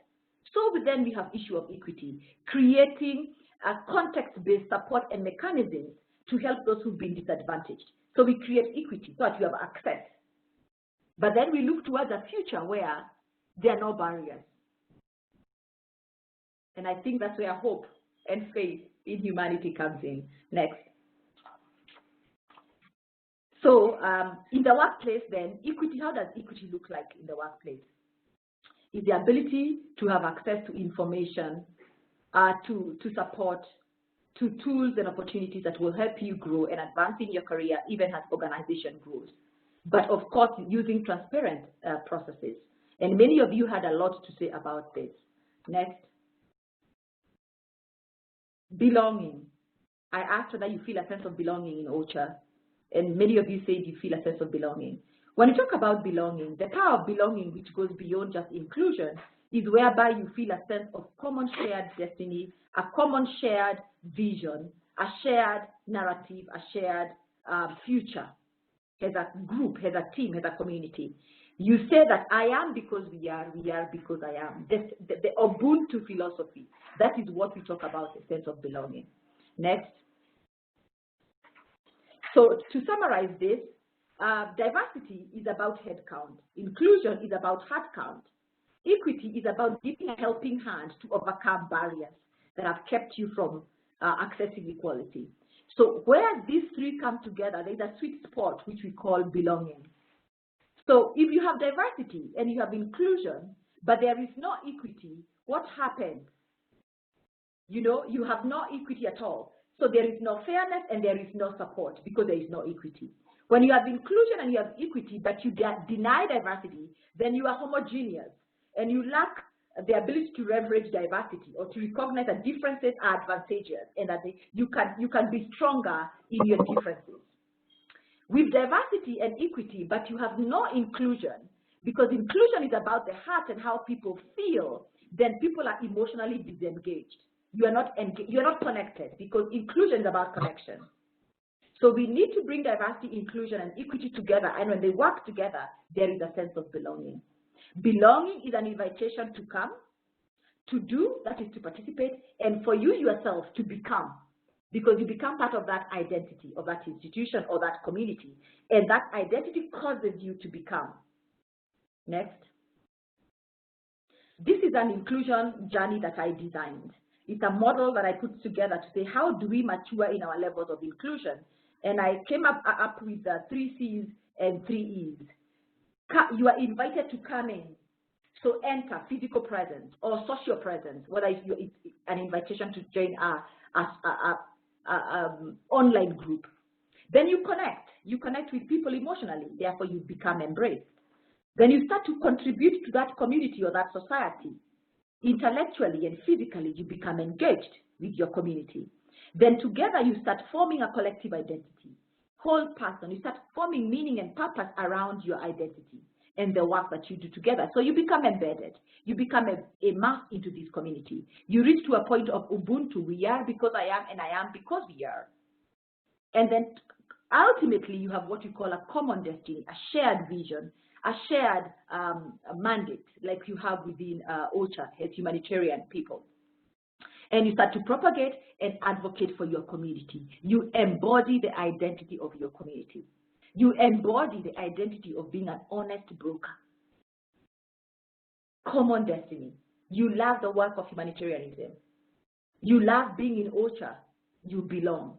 So then we have issue of equity, creating a context-based support and mechanisms to help those who've been disadvantaged. So we create equity so that you have access. But then we look towards a future where there are no barriers. And I think that's where hope and faith in humanity comes in. Next. So in the workplace then, equity, how does equity look like in the workplace? Is the ability to have access to information, to support, to tools and opportunities that will help you grow and advance in your career even as organization grows. But of course, using transparent processes. And many of you had a lot to say about this. Next. Belonging. I asked whether you feel a sense of belonging in OCHA, and many of you said you feel a sense of belonging. When you talk about belonging, the power of belonging, which goes beyond just inclusion, is whereby you feel a sense of common shared destiny, a common shared vision, a shared narrative, a shared future, as a group, as a team, as a community. You say that I am because we are because I am. The Ubuntu philosophy, that is what we talk about, a sense of belonging. Next. So to summarize this, diversity is about head count. Inclusion is about heart count. Equity is about giving a helping hand to overcome barriers that have kept you from accessing equality. So where these three come together, there's a sweet spot which we call belonging. So if you have diversity and you have inclusion, but there is no equity, what happens? You know, you have no equity at all. So there is no fairness and there is no support because there is no equity. When you have inclusion and you have equity, but you deny diversity, then you are homogeneous and you lack the ability to leverage diversity or to recognize that differences are advantageous and that you can be stronger in your differences. With diversity and equity, but you have no inclusion, because inclusion is about the heart and how people feel, then people are emotionally disengaged. You are not connected, because inclusion is about connection. So we need to bring diversity, inclusion, and equity together, and when they work together, there is a sense of belonging. Belonging is an invitation to come, to do, that is to participate, and for you yourself to become, because you become part of that identity, of that institution, or that community, and that identity causes you to become. Next. This is an inclusion journey that I designed. It's a model that I put together to say, how do we mature in our levels of inclusion? And I came up with 3 C's and 3 E's. You are invited to come in. So enter, physical presence or social presence, whether it's an invitation to join an online group. Then you connect. You connect with people emotionally, therefore you become embraced. Then you start to contribute to that community or that society. Intellectually and physically, you become engaged with your community. Then together you start forming a collective identity. Whole person, you start forming meaning and purpose around your identity and the work that you do together. So you become embedded. You become a mass into this community. You reach to a point of Ubuntu. We are because I am, and I am because we are. And then ultimately you have what you call a common destiny, a shared vision, a shared mandate, like you have within OCHA as humanitarian people. And you start to propagate and advocate for your community. You embody the identity of your community. You embody the identity of being an honest broker. Common destiny. You love the work of humanitarianism. You love being in OCHA. You belong.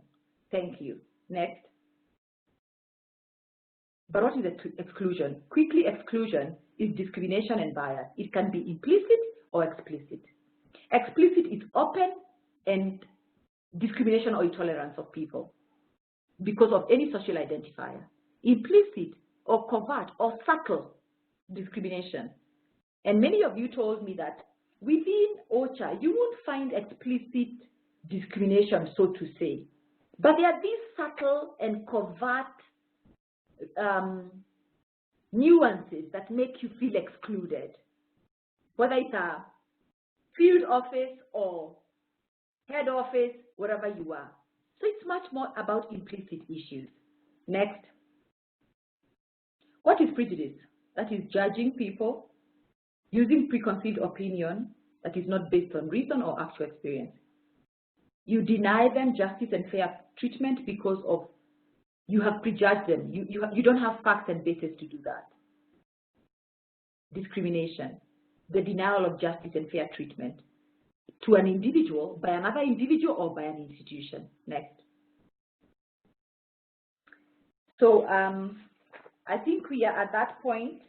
Thank you. Next. But what is exclusion? Quickly, exclusion is discrimination and bias. It can be implicit or explicit. Explicit is open and discrimination or intolerance of people because of any social identifier. Implicit or covert or subtle discrimination. And many of you told me that within OCHA, you won't find explicit discrimination, so to say. But there are these subtle and covert nuances that make you feel excluded, whether it's a field office or head office, wherever you are. So it's much more about implicit issues. Next. What is prejudice? That is judging people, using preconceived opinion that is not based on reason or actual experience. You deny them justice and fair treatment because of you have prejudged them. You don't have facts and basis to do that. Discrimination, the denial of justice and fair treatment to an individual, by another individual, or by an institution. Next. So I think we are at that point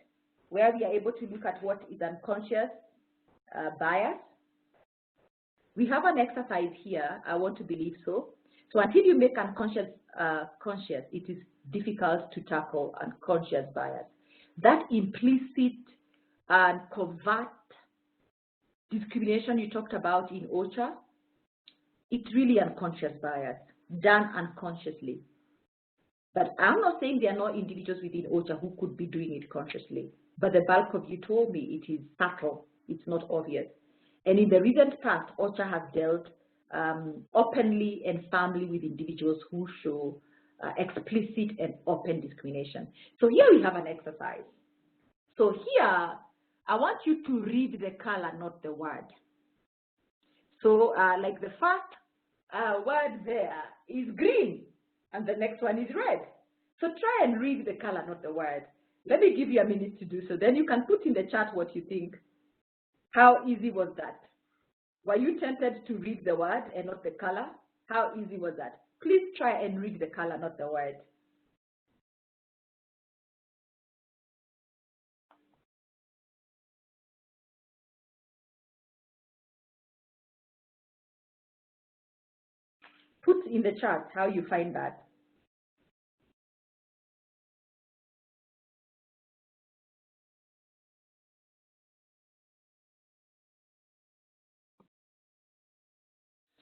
where we are able to look at what is unconscious bias. We have an exercise here, I want to believe so. So until you make unconscious conscious, it is difficult to tackle unconscious bias. That implicit and covert discrimination you talked about in OCHA, it's really unconscious bias, done unconsciously. But I'm not saying there are no individuals within OCHA who could be doing it consciously. But the bulk of you told me it is subtle, it's not obvious. And in the recent past, OCHA has dealt openly and firmly with individuals who show explicit and open discrimination. So here we have an exercise. So here, I want you to read the color, not the word. So like the first word there is green, and the next one is red. So try and read the color, not the word. Let me give you a minute to do so. Then you can put in the chat what you think. How easy was that? Were you tempted to read the word and not the color? How easy was that? Please try and read the color, not the word. Put in the chat how you find that.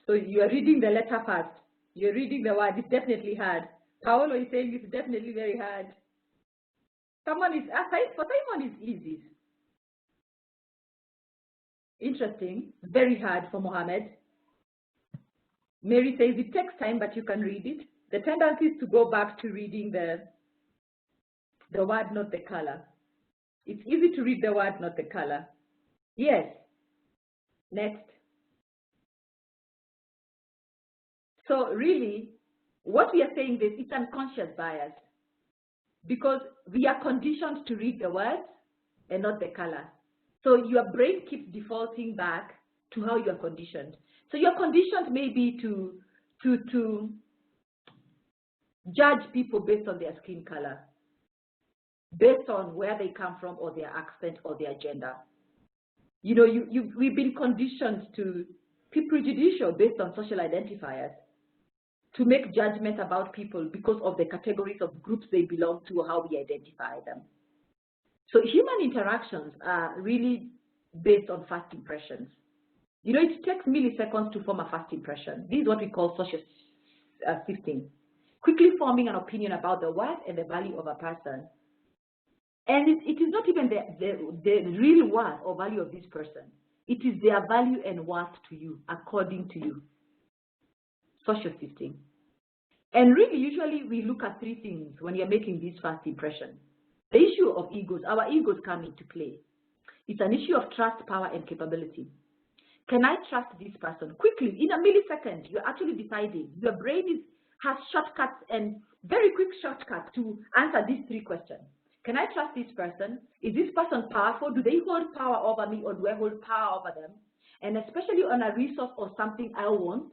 So you are reading the letter first. You're reading the word. It's definitely hard. Paolo is saying it's definitely very hard. Someone is, for Simon it's easy. Interesting. Very hard for Mohammed. Mary says it takes time, but you can read it. The tendency is to go back to reading the word, not the color. It's easy to read the word, not the color. Yes. Next. So really, what we are saying is it's unconscious bias because we are conditioned to read the words and not the color. So your brain keeps defaulting back to how you are conditioned. So you're conditioned maybe to judge people based on their skin color, based on where they come from or their accent or their gender. You know, we've been conditioned to be prejudicial based on social identifiers, to make judgment about people because of the categories of groups they belong to or how we identify them. So human interactions are really based on first impressions. You know, it takes milliseconds to form a first impression. This is what we call social sifting, quickly forming an opinion about the worth and the value of a person. And it is not even the real worth or value of this person. It is their value and worth to you, according to you. Social sifting. And really, usually we look at three things when you're making this first impression. The issue of egos, our egos come into play. It's an issue of trust, power, and capability. Can I trust this person? Quickly, in a millisecond, you're actually deciding. Your brain has shortcuts and very quick shortcuts to answer these three questions. Can I trust this person? Is this person powerful? Do they hold power over me or do I hold power over them? And especially on a resource or something I want,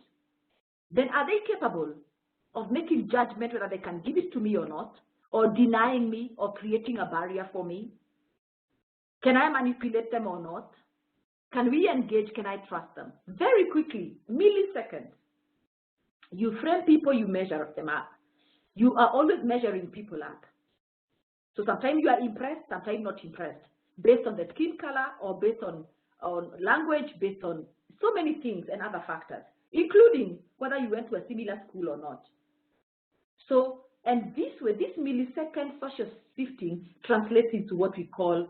then are they capable of making judgment whether they can give it to me or not, or denying me or creating a barrier for me? Can I manipulate them or not? Can we engage? Can I trust them? Very quickly, milliseconds. You frame people, you measure them up. You are always measuring people up. So sometimes you are impressed, sometimes not impressed, based on the skin color or based on on language, based on so many things and other factors, including whether you went to a similar school or not. So, and this way, this millisecond social shifting translates into what we call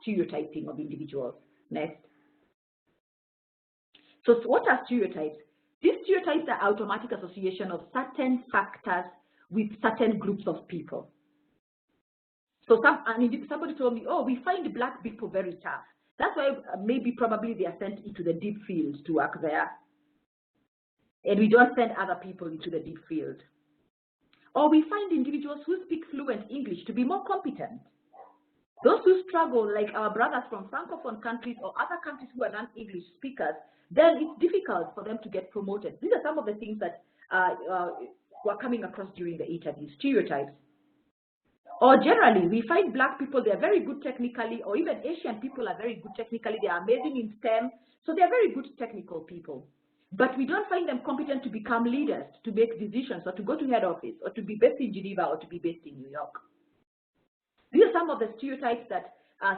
stereotyping of individuals. Next. So what are stereotypes? These stereotypes are automatic association of certain factors with certain groups of people. So somebody told me, oh, we find black people very tough. That's why maybe probably they are sent into the deep field to work there. And we don't send other people into the deep field. Or we find individuals who speak fluent English to be more competent. Those who struggle, like our brothers from Francophone countries or other countries who are non-English speakers, then it's difficult for them to get promoted. These are some of the things that were coming across during the interview, stereotypes. Or generally, we find black people, they're very good technically, or even Asian people are very good technically, they are amazing in STEM, so they're very good technical people. But we don't find them competent to become leaders, to make decisions, or to go to head office, or to be based in Geneva, or to be based in New York. These are some of the stereotypes that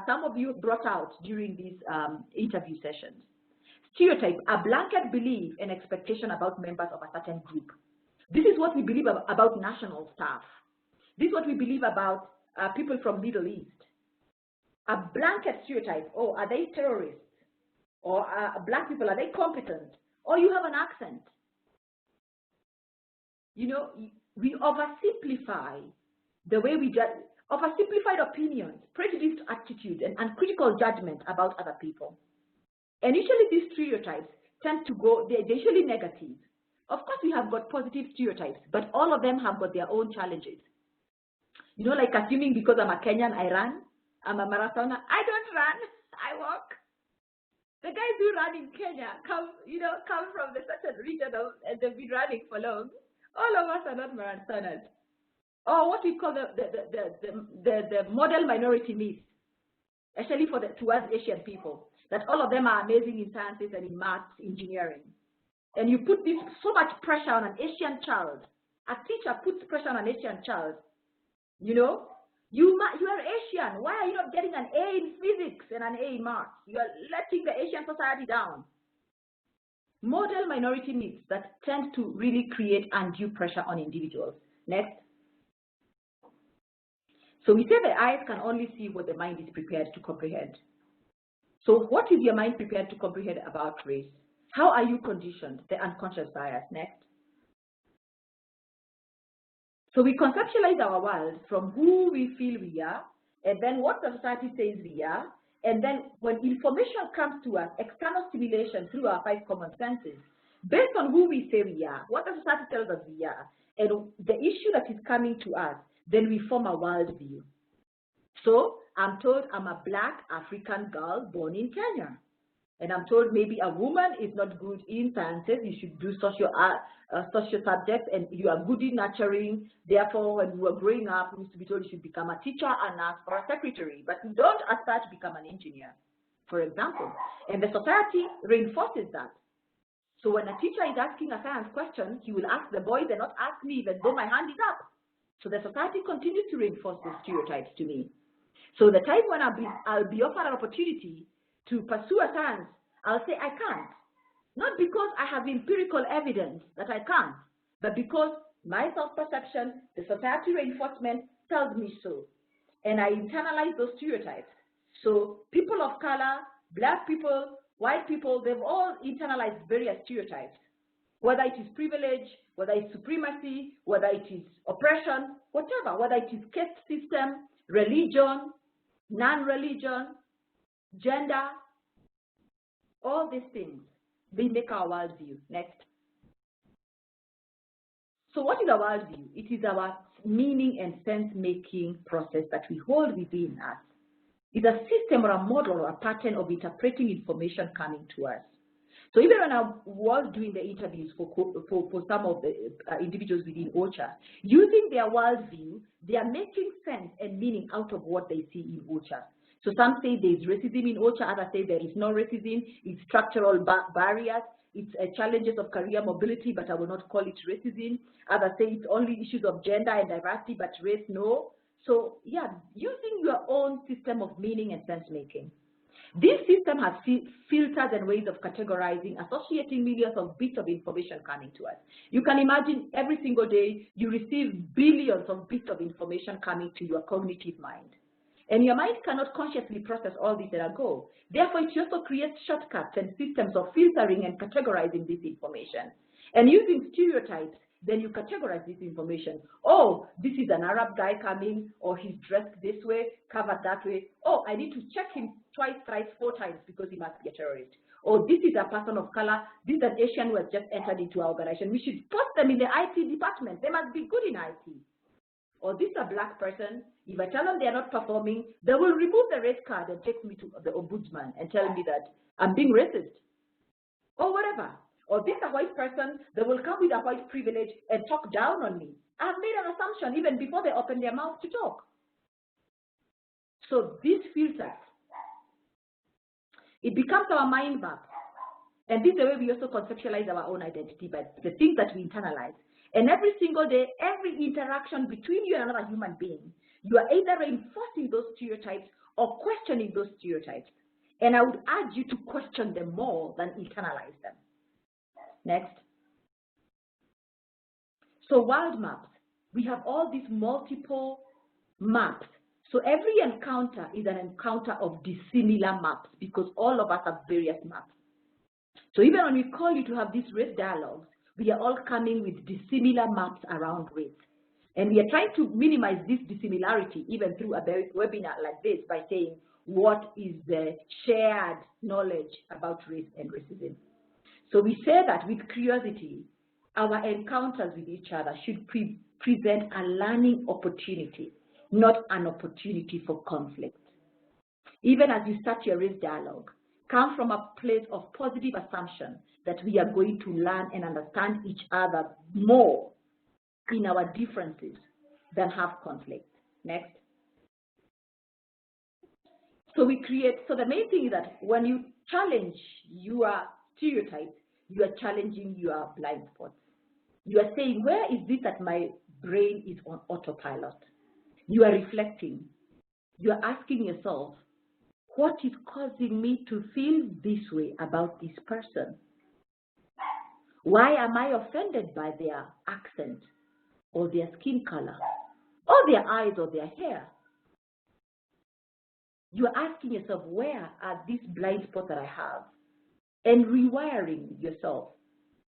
some of you brought out during these interview sessions. Stereotype, a blanket belief and expectation about members of a certain group. This is what we believe about national staff. This is what we believe about people from Middle East. A blanket stereotype, oh, are they terrorists? Or black people, are they competent? Or you have an accent. You know, we oversimplify the way we judge, oversimplified opinions, prejudiced attitude, and uncritical judgment about other people. And usually these stereotypes tend to go, they're usually negative. Of course, we have got positive stereotypes, but all of them have got their own challenges. You know, like assuming because I'm a Kenyan, I run. I'm a marathoner. I don't run, I walk. The guys who run in Kenya come from the certain region and they've been running for long. All of us are not marathoners. Or what we call the model minority myth, especially towards Asian people, that all of them are amazing in sciences and in maths, engineering. And you put so much pressure on an Asian child. A teacher puts pressure on an Asian child. You know, you are Asian. Why are you not getting an A in physics and an A in maths? You are letting the Asian society down. Model minority myths that tend to really create undue pressure on individuals. Next. So we say the eyes can only see what the mind is prepared to comprehend. So what is your mind prepared to comprehend about race? How are you conditioned? The unconscious bias. Next. So we conceptualize our world from who we feel we are, and then what the society says we are, and then when information comes to us, external stimulation through our 5 common senses, based on who we say we are, what the society tells us we are, and the issue that is coming to us, then we form a worldview. So I'm told I'm a black African girl born in Kenya. And I'm told maybe a woman is not good in sciences, you should do social subjects, and you are good in nurturing. Therefore, when you were growing up, you used to be told you should become a teacher, a nurse, or a secretary, but you don't aspire to become an engineer, for example. And the society reinforces that. So when a teacher is asking a science question, he will ask the boys and not ask me, even though my hand is up. So the society continues to reinforce those stereotypes to me. So the time when I'll be offered an opportunity to pursue a science, I'll say I can't. Not because I have empirical evidence that I can't, but because my self-perception, the society reinforcement tells me so. And I internalize those stereotypes. So people of color, black people, white people, they've all internalized various stereotypes. Whether it is privilege, whether it's supremacy, whether it is oppression, whatever, whether it is caste system, religion, non-religion, gender, all these things, they make our worldview. Next. So what is our worldview? It is our meaning and sense-making process that we hold within us. It's a system or a model or a pattern of interpreting information coming to us. So even when I was doing the interviews for some of the individuals within OCHA, using their worldview, they are making sense and meaning out of what they see in OCHA. So some say there is racism in OCHA, others say there is no racism, it's structural barriers, it's challenges of career mobility, but I will not call it racism. Others say it's only issues of gender and diversity, but race, no. So yeah, using your own system of meaning and sense making. This system has filters and ways of categorizing, associating millions of bits of information coming to us. You can imagine every single day you receive billions of bits of information coming to your cognitive mind. And your mind cannot consciously process all this in a go. Therefore, it also creates shortcuts and systems of filtering and categorizing this information. And using stereotypes, then you categorize this information. Oh, this is an Arab guy coming, or he's dressed this way, covered that way. Oh, I need to check him twice, thrice, 4 times because he must be a terrorist. Or this is a person of color, this is an Asian who has just entered into our organization. We should post them in the IT department. They must be good in IT. Or this is a black person. If I tell them they are not performing, they will remove the red card and take me to the ombudsman and tell me that I'm being racist. Or whatever. Or this is a white person, they will come with a white privilege and talk down on me. I've made an assumption even before they open their mouth to talk. So these filters, it becomes our mind map. And this is the way we also conceptualize our own identity, by the things that we internalize. And every single day, every interaction between you and another human being, you are either reinforcing those stereotypes or questioning those stereotypes. And I would urge you to question them more than internalize them. Next. So world maps, we have all these multiple maps. So every encounter is an encounter of dissimilar maps because all of us have various maps. So even when we call you to have these race dialogues, we are all coming with dissimilar maps around race. And we are trying to minimize this dissimilarity even through a webinar like this by saying, what is the shared knowledge about race and racism? So we say that with curiosity, our encounters with each other should present a learning opportunity, not an opportunity for conflict. Even as you start your race dialogue, come from a place of positive assumption that we are going to learn and understand each other more in our differences than have conflict. Next. So the main thing is that when you challenge your stereotypes, you are challenging your blind spots. You are saying, where is this that my brain is on autopilot? You are reflecting. You are asking yourself, what is causing me to feel this way about this person? Why am I offended by their accent or their skin color or their eyes or their hair? You are asking yourself, where are these blind spots that I have? And rewiring yourself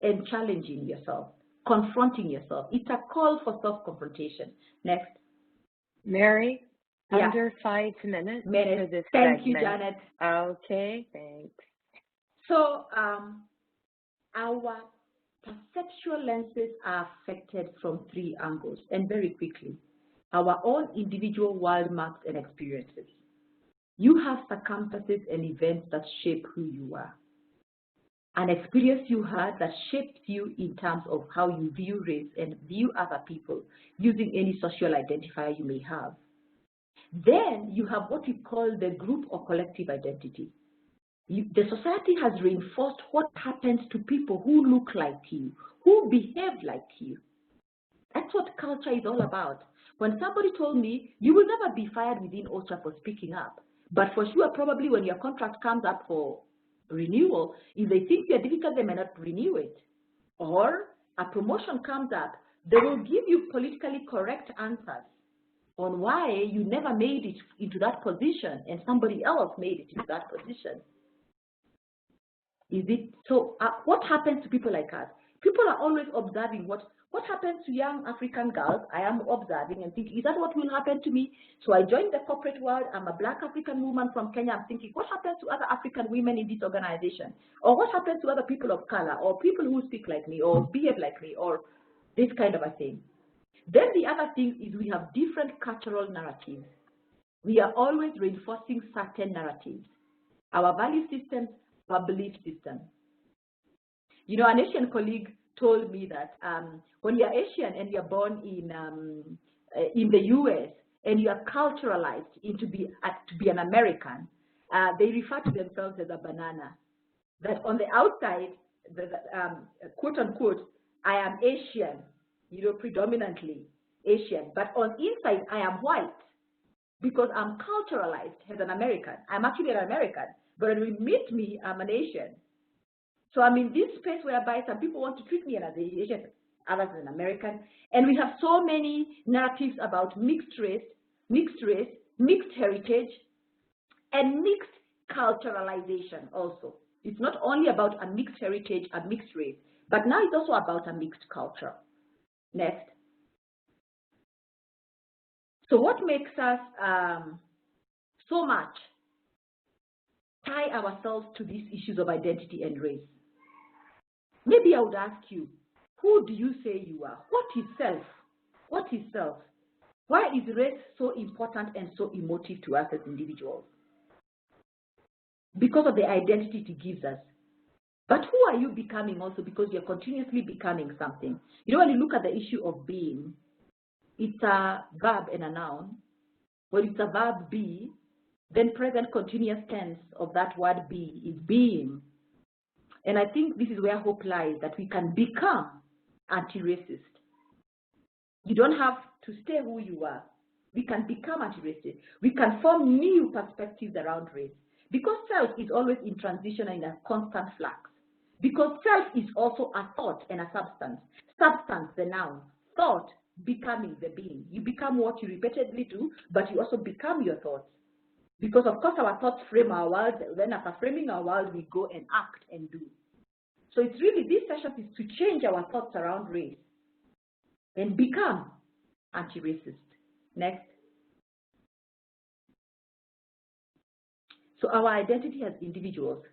and challenging yourself, confronting yourself. It's a call for self-confrontation. Next. Mary, Yeah. under 5 minutes for this Thank segment. you, Janet. Okay, thanks. So our perceptual lenses are affected from 3 angles, and very quickly. Our own individual world maps and experiences. You have circumstances and events that shape who you are. An experience you had that shapes you in terms of how you view race and view other people using any social identifier you may have. Then you have what we call the group or collective identity. The society has reinforced what happens to people who look like you, who behave like you. That's what culture is all about. When somebody told me, you will never be fired within OCHA for speaking up, but for sure, probably when your contract comes up for renewal, if they think you're difficult, they may not renew it. Or a promotion comes up, they will give you politically correct answers on why you never made it into that position and somebody else made it into that position. Is it so? What happens to people like us? People are always observing what happens to young African girls. I am observing and thinking, is that what will happen to me? So I joined the corporate world. I'm a Black African woman from Kenya. I'm thinking, what happens to other African women in this organization? Or what happens to other people of color, or people who speak like me, or behave like me, or this kind of a thing? Then the other thing is we have different cultural narratives. We are always reinforcing certain narratives. Our value systems, our belief system. You know, an Asian colleague told me that when you're Asian and you're born in the U.S. and you are culturalized to be an American, they refer to themselves as a banana. That on the outside, quote unquote, I am Asian, you know, predominantly Asian, but on inside I am white because I'm culturalized as an American. I'm actually an American, But when we meet me, I'm an Asian. So I'm in this space whereby some people want to treat me as an Asian, others as an American. And we have so many narratives about mixed race, mixed heritage, and mixed culturalization also. It's not only about a mixed heritage, a mixed race, but now it's also about a mixed culture. Next. So what makes us so much tie ourselves to these issues of identity and race? Maybe I would ask you, who do you say you are? What is self? What is self? Why is race so important and so emotive to us as individuals? Because of the identity it gives us. But who are you becoming also? Because you're continuously becoming something. You know, when you look at the issue of being, it's a verb and a noun. When it's a verb be, then present continuous tense of that word be is being. And I think this is where hope lies, that we can become anti-racist. You don't have to stay who you are. We can become anti-racist. We can form new perspectives around race. Because self is always in transition and in a constant flux. Because self is also a thought and a substance. Substance, the noun. Thought, becoming the being. You become what you repeatedly do, but you also become your thoughts. Because of course our thoughts frame our world, then after framing our world, we go and act and do. So it's really, this session is to change our thoughts around race and become anti-racist. Next. So our identity as individuals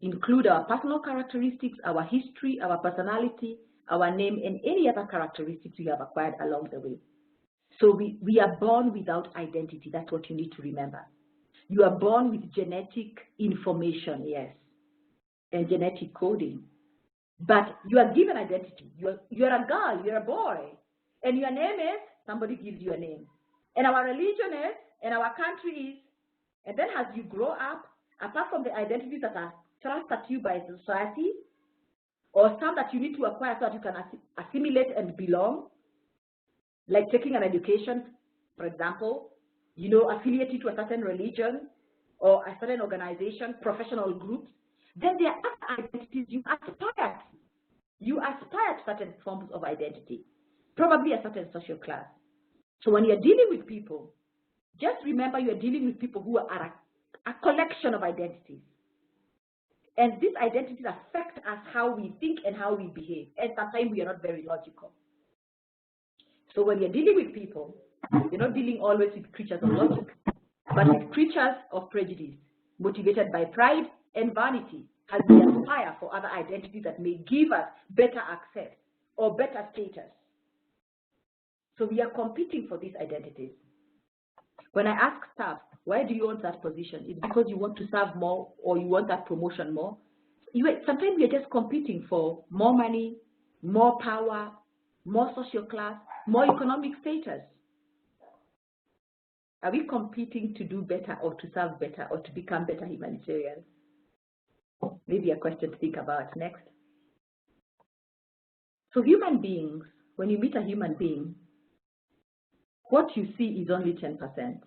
include our personal characteristics, our history, our personality, our name, and any other characteristics we have acquired along the way. So we are born without identity. That's what you need to remember. You are born with genetic information, yes, and genetic coding. But you are given identity. You're a girl, you're a boy, and your name is, somebody gives you a name. And our religion is, and our country is, and then as you grow up, apart from the identities that are thrust at you by society, or some that you need to acquire so that you can assimilate and belong, like taking an education, for example, you know, affiliated to a certain religion or a certain organization, professional groups, then there are identities you aspire to. You aspire to certain forms of identity, probably a certain social class. So when you're dealing with people, just remember you're dealing with people who are a collection of identities. And these identities affect us how we think and how we behave. And sometimes we are not very logical. So when you're dealing with people, you're not dealing always with creatures of logic, but with creatures of prejudice, motivated by pride and vanity, as we aspire for other identities that may give us better access or better status. So we are competing for these identities. When I ask staff, why do you want that position? It's because you want to serve more or you want that promotion more. Sometimes we are just competing for more money, more power, more social class, more economic status. Are we competing to do better or to serve better or to become better humanitarians? Maybe a question to think about. Next. So human beings, when you meet a human being, what you see is only 10%.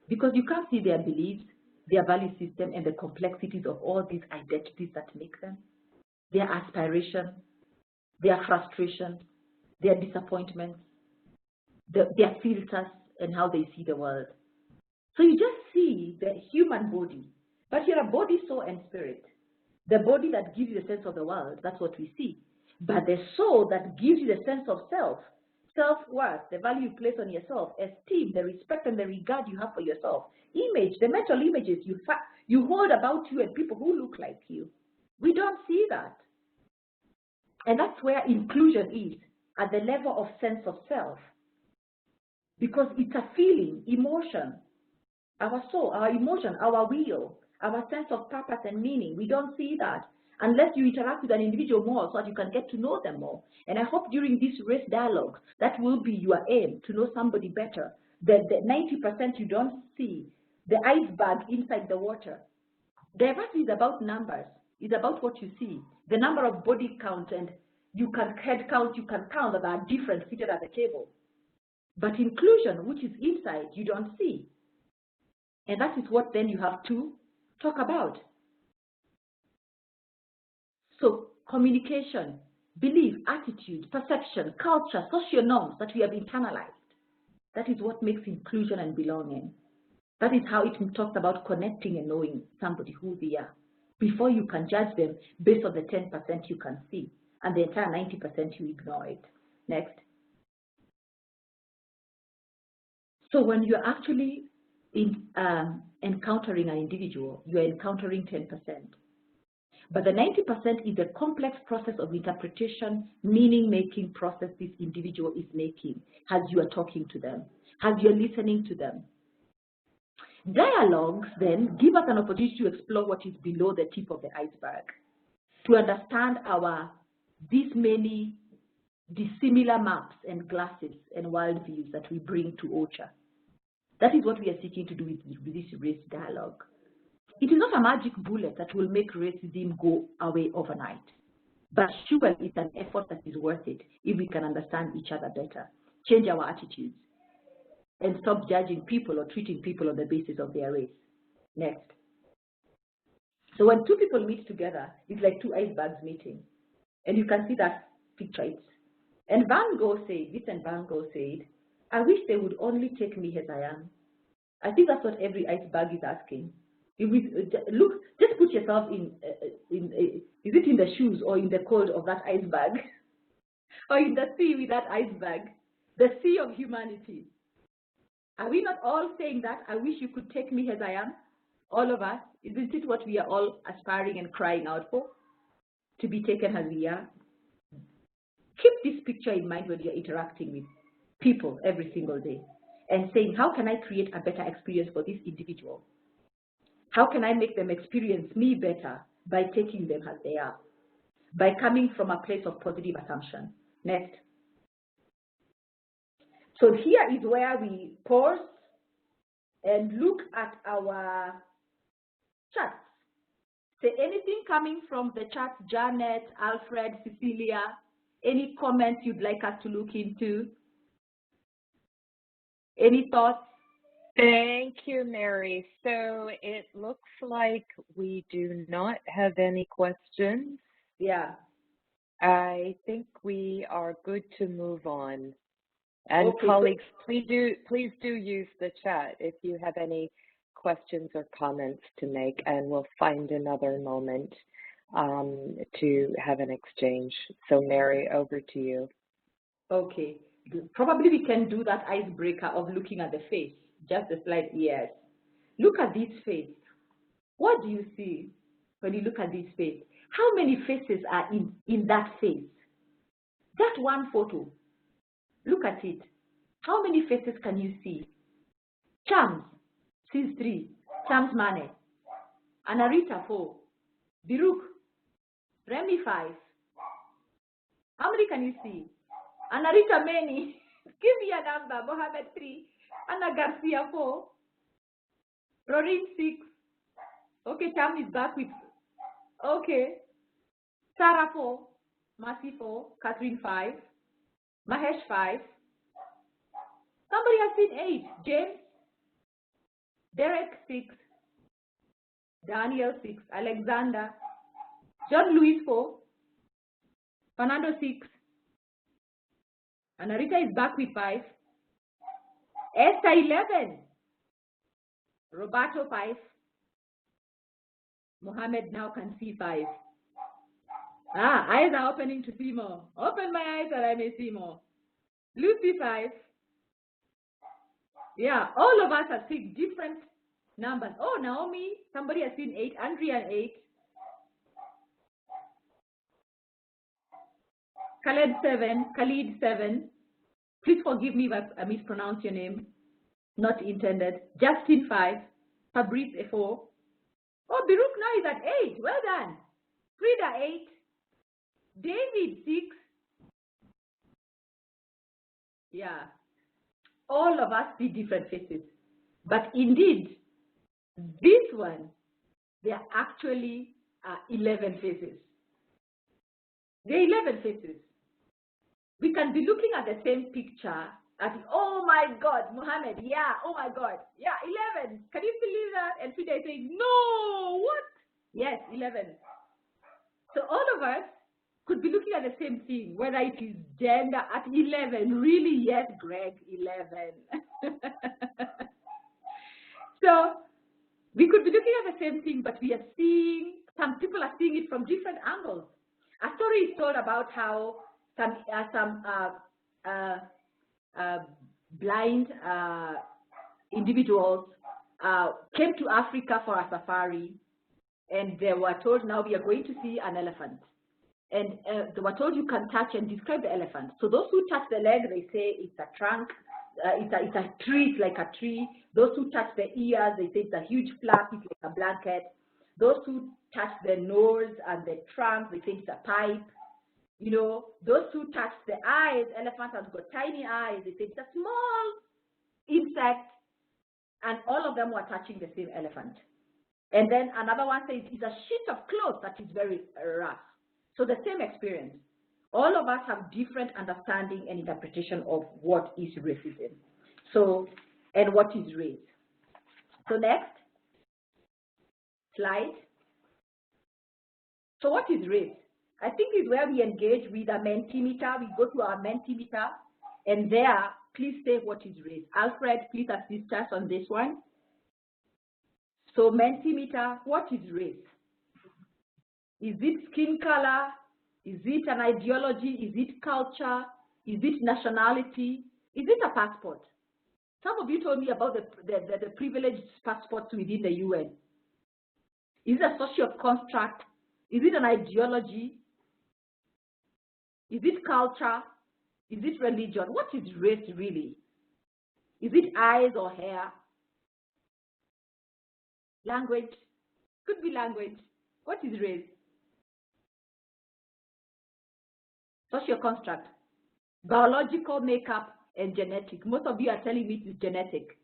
Because you can't see their beliefs, their value system, and the complexities of all these identities that make them, their aspirations, their frustrations, their disappointments, their filters, and how they see the world. So you just see the human body, but you're a body, soul, and spirit. The body that gives you the sense of the world, that's what we see. But the soul that gives you the sense of self, self-worth, the value you place on yourself, esteem, the respect and the regard you have for yourself, image, the mental images you hold about you and people who look like you. We don't see that. And that's where inclusion is, at the level of sense of self. Because it's a feeling, emotion, our soul, our emotion, our will, our sense of purpose and meaning. We don't see that unless you interact with an individual more so that you can get to know them more. And I hope during this race dialogue, that will be your aim, to know somebody better. The 90% you don't see, the iceberg inside the water. Diversity is about numbers. It's about what you see. The number of body count, and you can head count, you can count that are different seated at the table. But inclusion, which is inside, you don't see. And that is what then you have to talk about. So communication, belief, attitude, perception, culture, social norms that we have internalized. That is what makes inclusion and belonging. That is how it talks about connecting and knowing somebody who they are before you can judge them based on the 10% you can see and the entire 90% you ignore it. Next. So when you're actually encountering an individual, you're encountering 10%. But the 90% is a complex process of interpretation, meaning-making process this individual is making as you are talking to them, as you're listening to them. Dialogues then give us an opportunity to explore what is below the tip of the iceberg, to understand these many dissimilar maps and glasses and worldviews that we bring to OCHA. That is what we are seeking to do with this race dialogue. It is not a magic bullet that will make racism go away overnight, but sure, it's an effort that is worth it if we can understand each other better, change our attitudes, and stop judging people or treating people on the basis of their race. Next. So when two people meet together, it's like two icebergs meeting. And you can see that picture. And Van Gogh said, Vincent Van Gogh said, I wish they would only take me as I am. I think that's what every iceberg is asking. If we, look, just put yourself is it in the shoes or in the cold of that iceberg? Or in the sea with that iceberg? The sea of humanity. Are we not all saying that? I wish you could take me as I am? All of us. Isn't it what we are all aspiring and crying out for? To be taken as we are? Keep this picture in mind when you're interacting with people every single day and saying, how can I create a better experience for this individual? How can I make them experience me better by taking them as they are? By coming from a place of positive assumption. Next. So here is where we pause and look at our charts. Say anything coming from the chat, Janet, Alfred, Cecilia, any comments you'd like us to look into? Any thoughts? Thank you, Mary. So it looks like we do not have any questions. Yeah. I think we are good to move on. And okay, colleagues, please do use the chat if you have any questions or comments to make, and we'll find another moment to have an exchange. So Mary, over to you. Okay. Probably we can do that icebreaker of looking at the face. Just a slide, yes. Look at this face. What do you see when you look at this face? How many faces are in that face? That one photo. Look at it. How many faces can you see? Chams sees 3. Chams Mane. Anarita 4. Biruk. Remy 5. How many can you see? Anarita many. Give me a number. Mohammed 3. Anna Garcia 4. Rorin 6. Okay, Cham is back with. Okay. Sarah 4. Masi 4. Catherine 5. Mahesh 5. Somebody has seen 8. James. Derek 6. Daniel 6. Alexander. John Louis 4. Fernando 6. Anarita is back with 5. Esther 11. Roberto 5. Mohammed now can see 5. Eyes are opening to see more. Open my eyes that I may see more. Lucy 5. Yeah, all of us have seen different numbers. Oh, Naomi, somebody has seen 8. Andrea 8. Khaled 7. Khalid 7. Please forgive me if I mispronounce your name. Not intended. Justin 5. Fabrice 4. Oh, Biruk now is at 8. Well done. Frida 8. David 6. Yeah. All of us see different faces. But indeed, this one, there actually are 11 faces. There are 11 faces. We can be looking at the same picture Oh my God, Mohammed, yeah, oh my God, yeah, 11. Can you believe that? And Frida is saying, no, what? Yes, 11. So all of us could be looking at the same thing, whether it is gender at 11. Really, yes, Greg, 11. So we could be looking at the same thing, but we are seeing, some people are seeing it from different angles. A story is told about how some blind individuals came to Africa for a safari, and they were told, now we are going to see an elephant. And they were told you can touch and describe the elephant. So those who touch the leg, they say it's a trunk, it's a tree, it's like a tree. Those who touch the ears, they say it's a huge flap, it's like a blanket. Those who touch the nose and the trunk, they say it's a pipe. You know, those who touch the eyes, elephant has got tiny eyes, they say it's a small insect, and all of them were touching the same elephant. And then another one says it's a sheet of cloth that is very rough. So the same experience. All of us have different understanding and interpretation of what is racism. So, and what is race. So next slide. So what is race? I think is where we engage with a Mentimeter. We go to our Mentimeter, and there, please say what is race. Alfred, please assist us on this one. So Mentimeter, what is race? Is it skin color? Is it an ideology? Is it culture? Is it nationality? Is it a passport? Some of you told me about the privileged passports within the UN. Is it a social construct? Is it an ideology? Is it culture? Is it religion? What is race really? Is it eyes or hair? Language? Could be language. What is race? Social construct, biological makeup, and genetic. Most of you are telling me it's genetic.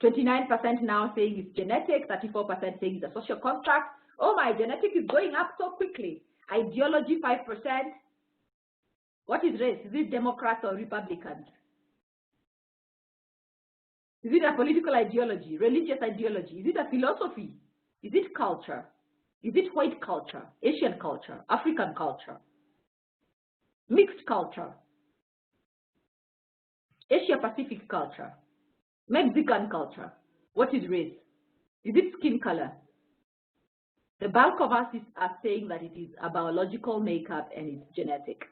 29% now saying it's genetic, 34% saying it's a social construct. Oh, my genetic is going up so quickly. Ideology, 5%. What is race? Is it Democrats or Republicans? Is it a political ideology, religious ideology? Is it a philosophy? Is it culture? Is it white culture, Asian culture, African culture? Mixed culture, Asia-Pacific culture, Mexican culture. What is race? Is it skin color? The bulk of us are saying that it is a biological makeup and it's genetic.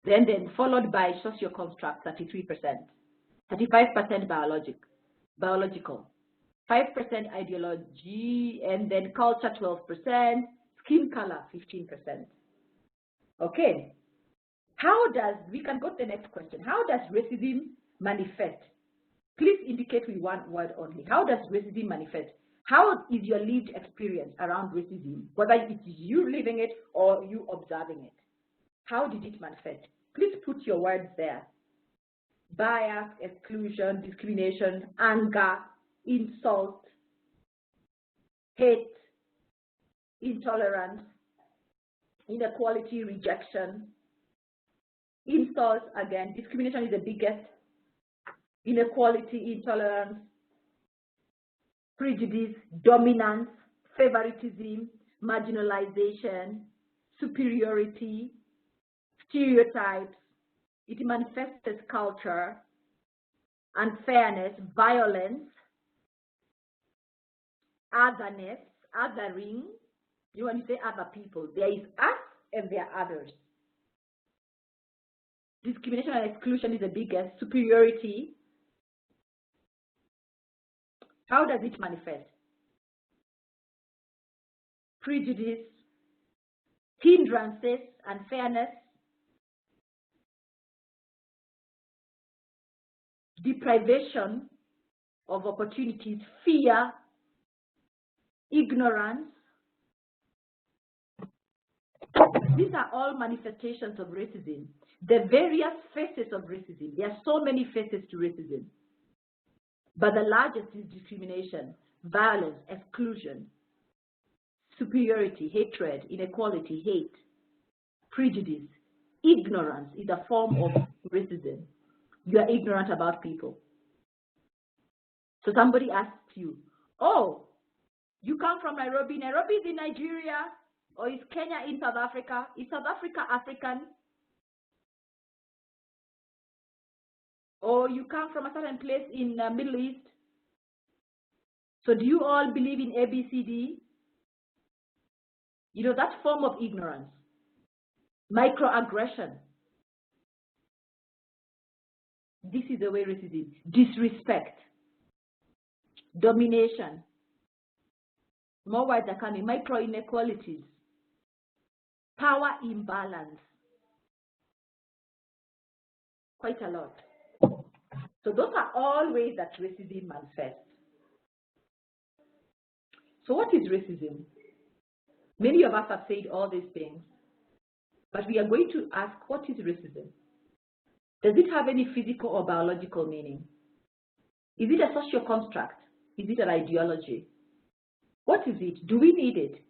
Then followed by socio-construct, 33%, 35% biological, 5% ideology, and then culture, 12%, skin color, 15%. Okay. We can go to the next question. How does racism manifest? Please indicate with one word only. How does racism manifest? How is your lived experience around racism, whether it is you living it or you observing it? How did it manifest? Please put your words there. Bias, exclusion, discrimination, anger, insult, hate, intolerance, inequality, rejection. Insult, again, discrimination is the biggest. Inequality, intolerance, prejudice, dominance, favoritism, marginalization, superiority, stereotypes. It manifests as culture, unfairness, violence, otherness, othering. You want to say other people. There is us and there are others. Discrimination and exclusion is the biggest. Superiority. How does it manifest? Prejudice, hindrances, unfairness, deprivation of opportunities, fear, ignorance. These are all manifestations of racism. The various faces of racism. There are so many faces to racism. But the largest is discrimination, violence, exclusion, superiority, hatred, inequality, hate, prejudice. Ignorance is a form of racism. you are ignorant about people. So somebody asks you, oh, you come from Nairobi. Nairobi is in Nigeria, or is Kenya in South Africa? Is South Africa African? Or you come from a certain place in the Middle East. So do you all believe in ABCD? You know, that form of ignorance, microaggression. This is the way racism is. Disrespect, domination, more words are coming, micro inequalities, power imbalance, quite a lot. So those are all ways that racism manifests. So what is racism? Many of us have said all these things, but we are going to ask, what is racism? Does it have any physical or biological meaning? Is it a social construct? Is it an ideology? What is it? Do we need it?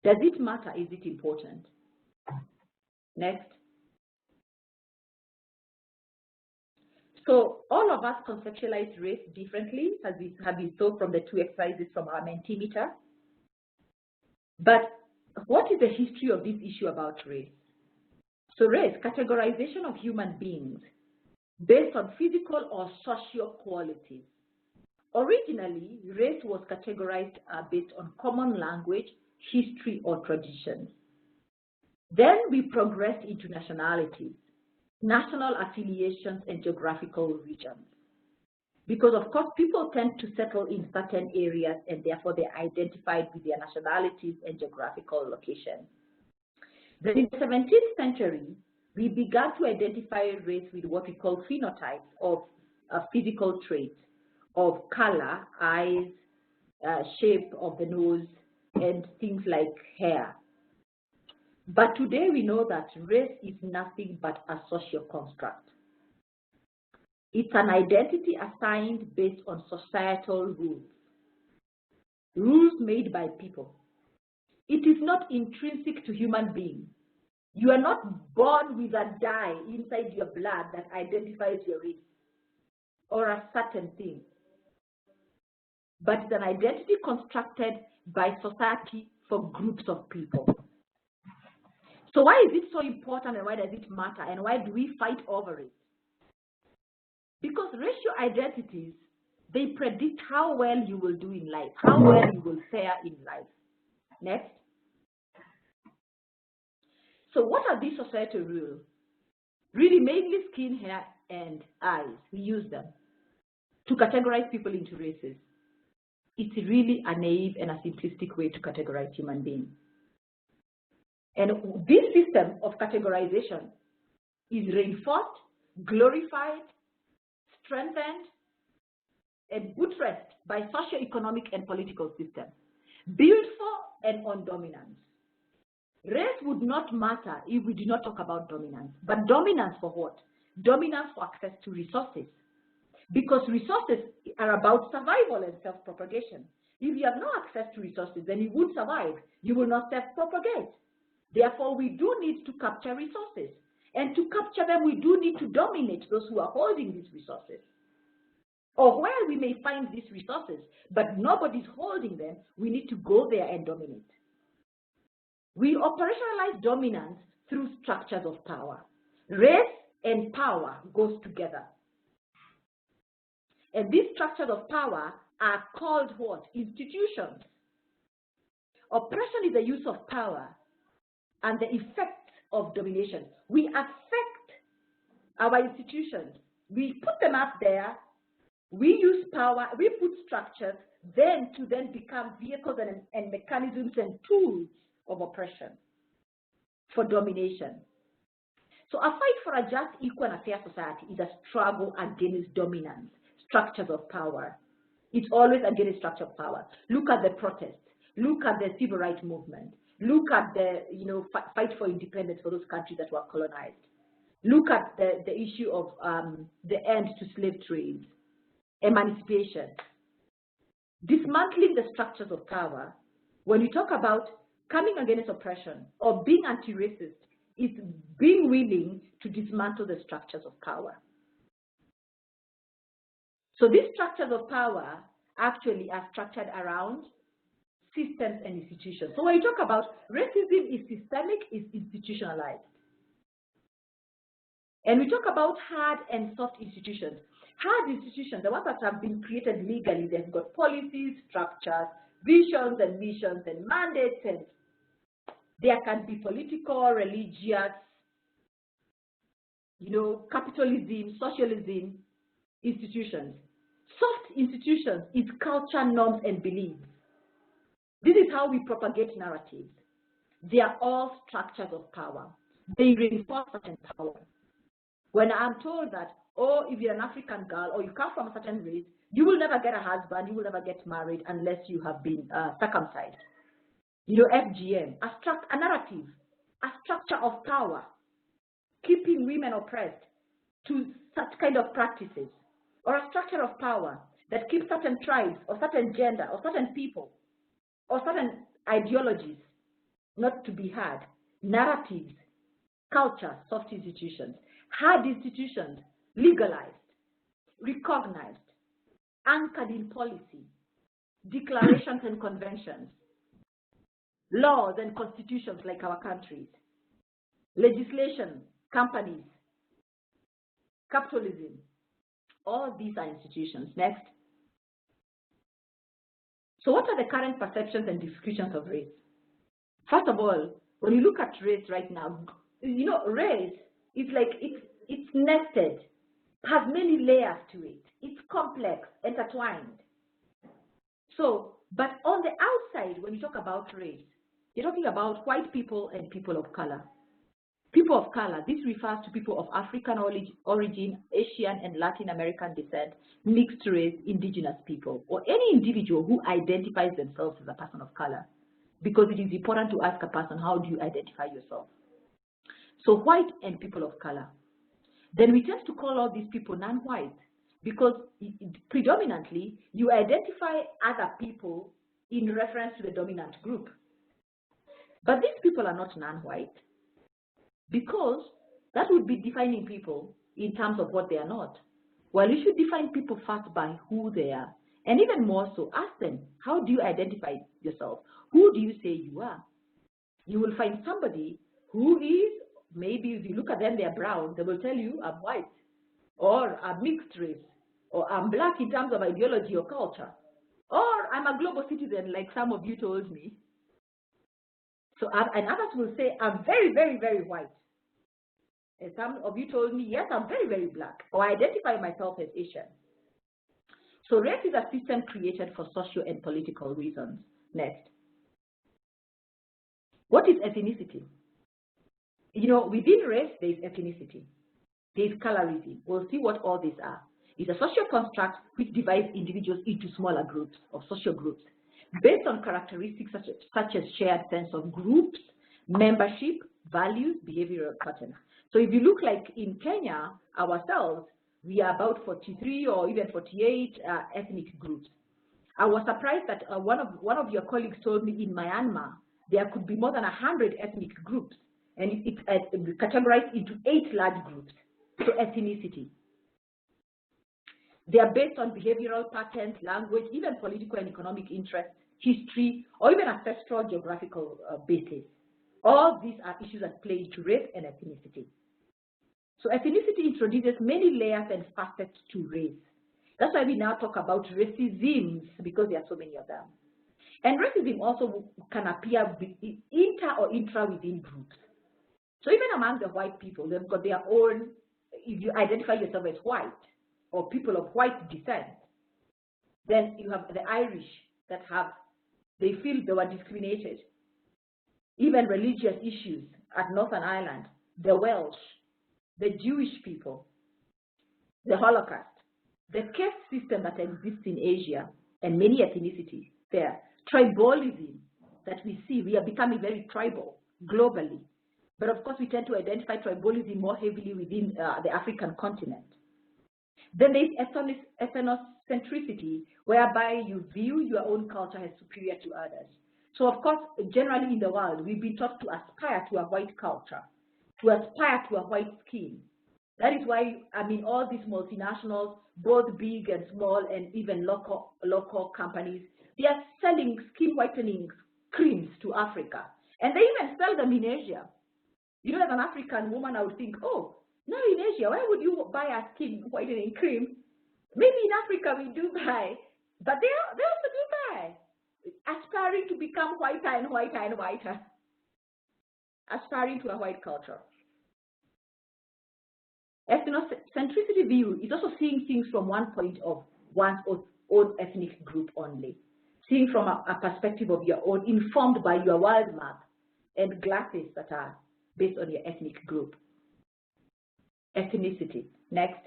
Does it matter? Is it important? Next. So all of us conceptualize race differently, as we have been told from the two exercises from our Mentimeter. But what is the history of this issue about race? So race, categorization of human beings based on physical or social qualities. Originally, race was categorized based on common language, history, or traditions. Then we progressed into nationalities, national affiliations, and geographical regions. Because, of course, people tend to settle in certain areas, and therefore they're identified with their nationalities and geographical locations. Then in the 17th century, we began to identify race with what we call phenotypes of physical traits of color, eyes, shape of the nose, and things like hair. But today we know that race is nothing but a social construct. It's an identity assigned based on societal rules made by people. It is not intrinsic to human beings. You are not born with a dye inside your blood that identifies your race or a certain thing. But it's an identity constructed by society for groups of people. So why is it so important, and why does it matter, and why do we fight over it? Because racial identities, they predict how well you will do in life, how well you will fare in life. Next. So what are these societal rules? Really, mainly skin, hair, and eyes. We use them to categorize people into races. It's really a naive and a simplistic way to categorize human beings. And this system of categorization is reinforced, glorified, strengthened, and buttressed by socio-economic and political systems, built for and on dominance. Race would not matter if we do not talk about dominance. But dominance for what? Dominance for access to resources. Because resources are about survival and self-propagation. If you have no access to resources, then you would survive. You will not self-propagate. Therefore, we do need to capture resources. And to capture them, we do need to dominate those who are holding these resources. Or where we may find these resources, but nobody's holding them, we need to go there and dominate. We operationalize dominance through structures of power. Race and power goes together. And these structures of power are called what? Institutions. Oppression is the use of power and the effects of domination. We affect our institutions. We put them up there. We use power. We put structures to become vehicles and mechanisms and tools of oppression for domination. So a fight for a just, equal, and fair society is a struggle against dominance, structures of power. It's always against structure of power. Look at the protests. Look at the civil rights movement. Look at the fight for independence for those countries that were colonized. Look at the issue of the end to slave trade, emancipation. Dismantling the structures of power, when you talk about coming against oppression or being anti-racist, is being willing to dismantle the structures of power. So these structures of power actually are structured around systems and institutions. So when you talk about racism is systemic, is institutionalized. And we talk about hard and soft institutions. Hard institutions, the ones that have been created legally, they've got policies, structures, visions and missions and mandates, and there can be political, religious, capitalism, socialism, institutions. Soft institutions is culture, norms, and beliefs. This is how we propagate narratives. They are all structures of power. They reinforce certain power. When I'm told that, oh, if you're an African girl or you come from a certain race, you will never get a husband, you will never get married unless you have been circumcised. FGM, a narrative, a structure of power, keeping women oppressed to such kind of practices, or a structure of power that keeps certain tribes or certain gender or certain people or certain ideologies not to be heard. Narratives, culture, soft institutions. Hard institutions, legalized, recognized, anchored in policy, declarations and conventions, laws and constitutions like our countries, legislation, companies, capitalism. All these are institutions. Next. So what are the current perceptions and descriptions of race? First of all, when you look at race right now, race is like it's nested, has many layers to it. It's complex, intertwined. So, but on the outside, when you talk about race, you're talking about white people and people of color. People of color, this refers to people of African origin, Asian and Latin American descent, mixed race, indigenous people, or any individual who identifies themselves as a person of color. Because it is important to ask a person, how do you identify yourself? So white and people of color. Then we tend to call all these people non-white because predominantly you identify other people in reference to the dominant group. But these people are not non-white because that would be defining people in terms of what they are not. Well, you should define people first by who they are. And even more so, ask them, how do you identify yourself? Who do you say you are? You will find somebody who is, maybe if you look at them, they're brown, they will tell you, I'm white, or I'm mixed race, or I'm black in terms of ideology or culture, or I'm a global citizen like some of you told me. So, and others will say, I'm very, very, very white. And some of you told me, yes, I'm very, very black, or I identify myself as Asian. So race is a system created for social and political reasons. Next. What is ethnicity? Within race, there is ethnicity. There is colorism. We'll see what all these are. It's a social construct which divides individuals into smaller groups or social groups based on characteristics such as shared sense of groups, membership, values, behavioral patterns. So if you look like in Kenya, ourselves, we are about 43 or even 48 ethnic groups. I was surprised that one of your colleagues told me in Myanmar, there could be more than 100 ethnic groups, and it's categorized into 8 large groups. So ethnicity. They are based on behavioral patterns, language, even political and economic interests, history, or even ancestral geographical basis. All these are issues that play into race and ethnicity. So ethnicity introduces many layers and facets to race. That's why we now talk about racisms, because there are so many of them. And racism also can appear inter or intra within groups. So even among the white people, they've got their own, if you identify yourself as white or people of white descent, then you have the Irish that they feel they were discriminated. Even religious issues at Northern Ireland, the Welsh, the Jewish people, the Holocaust, the caste system that exists in Asia and many ethnicities there, tribalism that we see, we are becoming very tribal globally. But of course, we tend to identify tribalism more heavily within the African continent. Then there is ethnocentricity, whereby you view your own culture as superior to others. So of course, generally in the world, we've been taught to aspire to a white culture, to aspire to a white skin, That is why, I mean, all these multinationals, both big and small and even local companies, they are selling skin whitening creams to Africa. And they even sell them in Asia. You know, as an African woman, I would think, oh, now in Asia, why would you buy a skin whitening cream? Maybe in Africa we do buy, but they also do buy, aspiring to become whiter and whiter and whiter, aspiring to a white culture. Ethnocentricity view is also seeing things from one point of one's own ethnic group only, seeing from a perspective of your own, informed by your world map and glasses that are based on your ethnic group. Ethnicity. Next.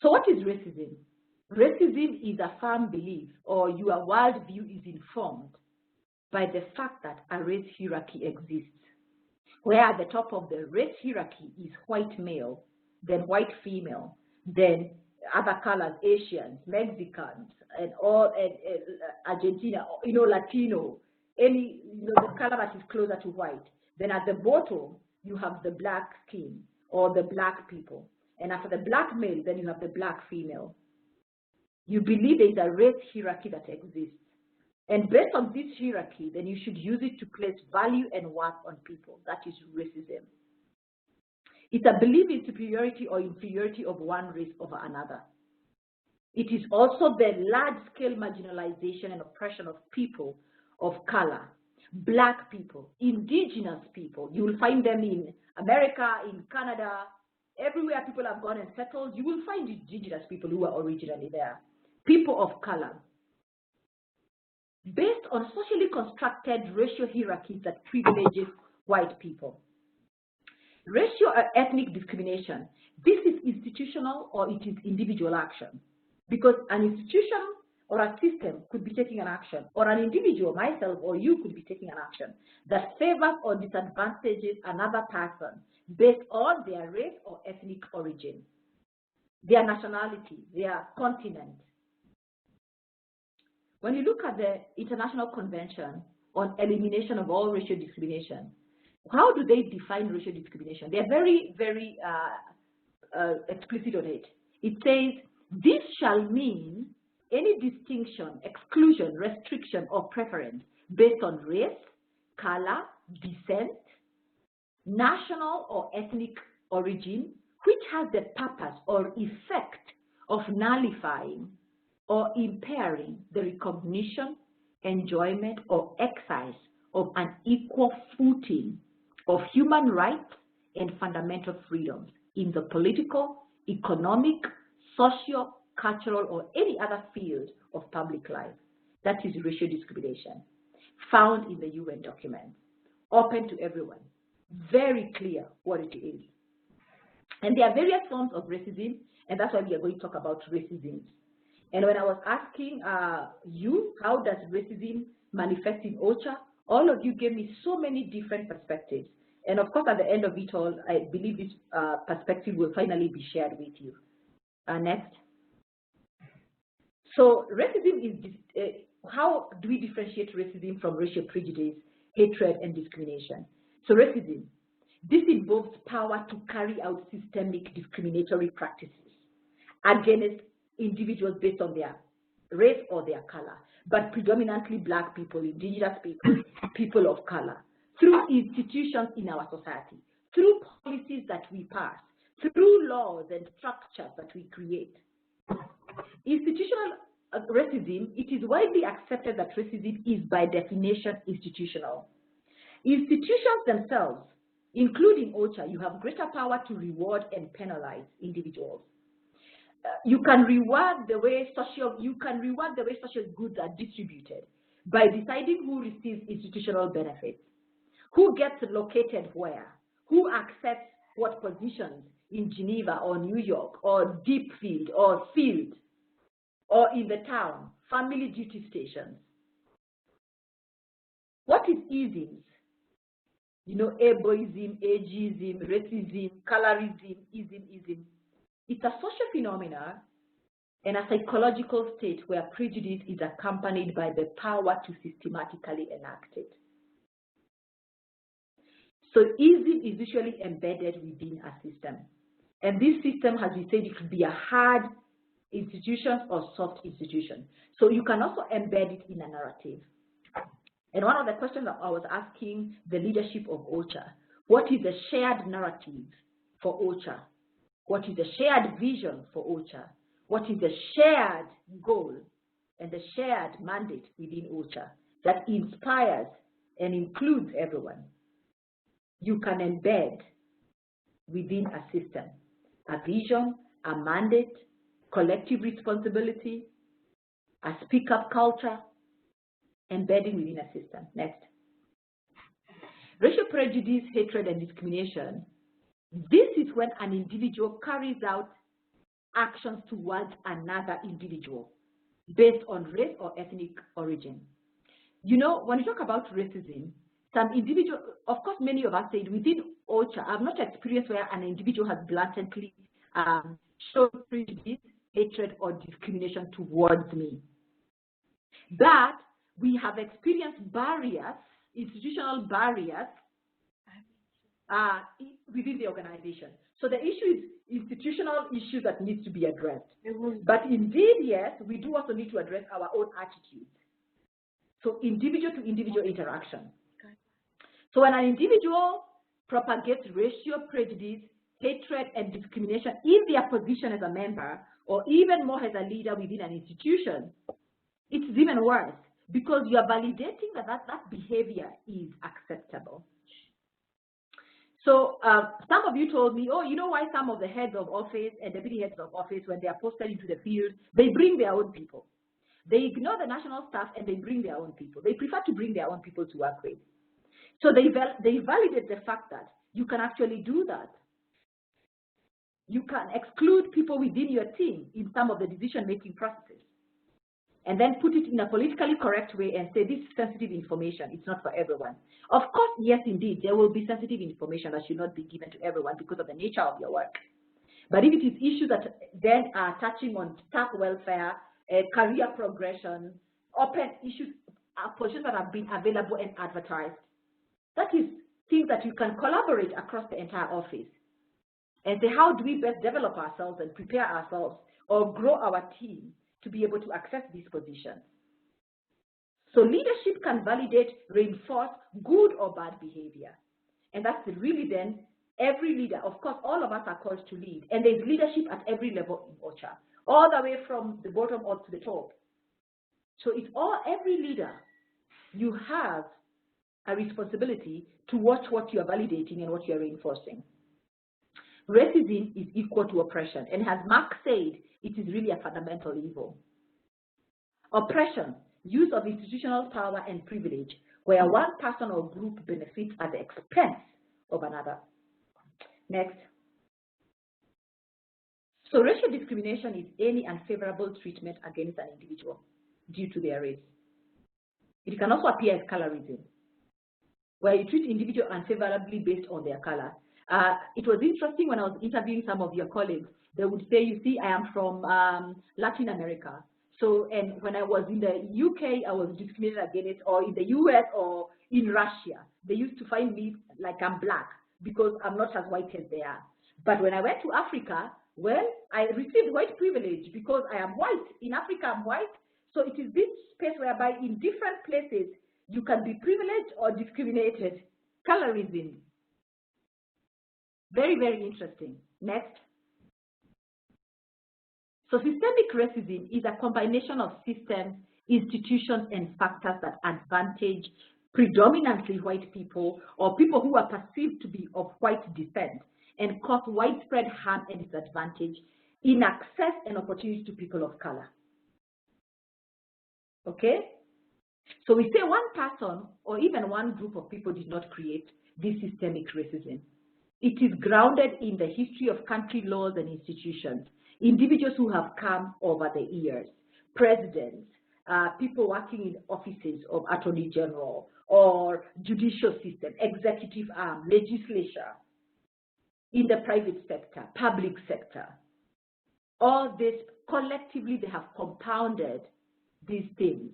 So what is racism? Racism is a firm belief, or your worldview is informed by the fact that a race hierarchy exists, where at the top of the race hierarchy is white male, then white female, then other colors, Asians, Mexicans, and all, and Argentina, you know, Latino, any, you know, the color that is closer to white. Then at the bottom, you have the black skin or the black people. And after the black male, then you have the black female. You believe there is a race hierarchy that exists. And based on this hierarchy, then you should use it to place value and worth on people. That is racism. It's a belief in superiority or inferiority of one race over another. It is also the large-scale marginalization and oppression of people of color, black people, indigenous people. You will find them in America, in Canada, everywhere people have gone and settled, you will find indigenous people who are originally there, people of color. Based on socially constructed racial hierarchies that privileges white people. Racial or ethnic discrimination, this is institutional or it is individual action. Because an institution or a system could be taking an action, or an individual, myself or you, could be taking an action that favors or disadvantages another person based on their race or ethnic origin, their nationality, their continent. When you look at the International Convention on Elimination of All Racial Discrimination, how do they define racial discrimination? They're very, very explicit on it. It says, this shall mean any distinction, exclusion, restriction, or preference based on race, color, descent, national or ethnic origin, which has the purpose or effect of nullifying or impairing the recognition, enjoyment, or exercise of an equal footing of human rights and fundamental freedoms in the political, economic, social, cultural, or any other field of public life. That is racial discrimination, found in the UN document, open to everyone, very clear what it is. And there are various forms of racism, and that's why we are going to talk about racism. And when I was asking you, how does racism manifest in OCHA, all of you gave me so many different perspectives. And of course, at the end of it all, I believe this perspective will finally be shared with you. Next. So racism is, how do we differentiate racism from racial prejudice, hatred, and discrimination? So racism, this involves power to carry out systemic discriminatory practices against individuals based on their race or their color, but predominantly black people, indigenous people, people of color, through institutions in our society, through policies that we pass, through laws and structures that we create. Institutional racism, it is widely accepted that racism is by definition institutional. Institutions themselves, including OCHA, you have greater power to reward and penalize individuals. You can reward the way social goods are distributed by deciding who receives institutional benefits, who gets located where, who accepts what positions in Geneva or New York or deep field or field or in the town, family duty stations. What is isms? You know, ableism, ageism, racism, colorism, ism. It's a social phenomenon and a psychological state where prejudice is accompanied by the power to systematically enact it. So easing is usually embedded within a system. And this system, as we said, it could be a hard institution or soft institution. So you can also embed it in a narrative. And one of the questions that I was asking the leadership of OCHA, what is the shared narrative for OCHA? What is the shared vision for OCHA? What is the shared goal and the shared mandate within OCHA that inspires and includes everyone? You can embed within a system a vision, a mandate, collective responsibility, a speak-up culture, embedding within a system. Next. Racial prejudice, hatred, and discrimination. This is when an individual carries out actions towards another individual based on race or ethnic origin. You know, when you talk about racism, some individual, of course, many of us said within OCHA, I've not experienced where an individual has blatantly shown prejudice, hatred, or discrimination towards me. But we have experienced barriers, institutional barriers within the organization. So the issue is institutional issues that needs to be addressed. But indeed, yes, we do also need to address our own attitudes. So individual to individual interaction. Okay. So when an individual propagates racial prejudice, hatred, and discrimination in their position as a member, or even more as a leader within an institution, it's even worse because you are validating that that behavior is acceptable. So some of you told me, oh, you know why some of the heads of office and deputy heads of office, when they are posted into the field, they bring their own people. They ignore the national staff and they bring their own people. They prefer to bring their own people to work with. So they validate the fact that you can actually do that. You can exclude people within your team in some of the decision-making processes and then put it in a politically correct way and say this is sensitive information, it's not for everyone. Of course, yes, indeed, there will be sensitive information that should not be given to everyone because of the nature of your work. But if it is issues that then are touching on staff welfare, career progression, open issues, positions that have been available and advertised, that is things that you can collaborate across the entire office and say, how do we best develop ourselves and prepare ourselves or grow our team to be able to access these positions? So leadership can validate, reinforce good or bad behavior. And that's really then every leader, of course, all of us are called to lead. And there's leadership at every level in OCHA, all the way from the bottom up to the top. So it's every leader, you have a responsibility to watch what you are validating and what you are reinforcing. Racism is equal to oppression. And as Mark said, it is really a fundamental evil. Oppression, use of institutional power and privilege, where one person or group benefits at the expense of another. Next. So racial discrimination is any unfavorable treatment against an individual due to their race. It can also appear as colorism, where you treat individuals unfavorably based on their color. It was interesting when I was interviewing some of your colleagues, they would say, you see, I am from Latin America. So, and when I was in the UK, I was discriminated against, or in the US or in Russia, they used to find me like I'm black because I'm not as white as they are. But when I went to Africa, well, I received white privilege because I am white. In Africa, I'm white. So it is this space whereby in different places, you can be privileged or discriminated. Colorism. Very, very interesting. Next. So systemic racism is a combination of systems, institutions, and factors that advantage predominantly white people or people who are perceived to be of white descent and cause widespread harm and disadvantage in access and opportunities to people of color. Okay? So we say one person or even one group of people did not create this systemic racism. It is grounded in the history of country laws and institutions, individuals who have come over the years, presidents, people working in offices of attorney general or judicial system, executive arm, legislature, in the private sector, public sector. All this collectively, they have compounded these things.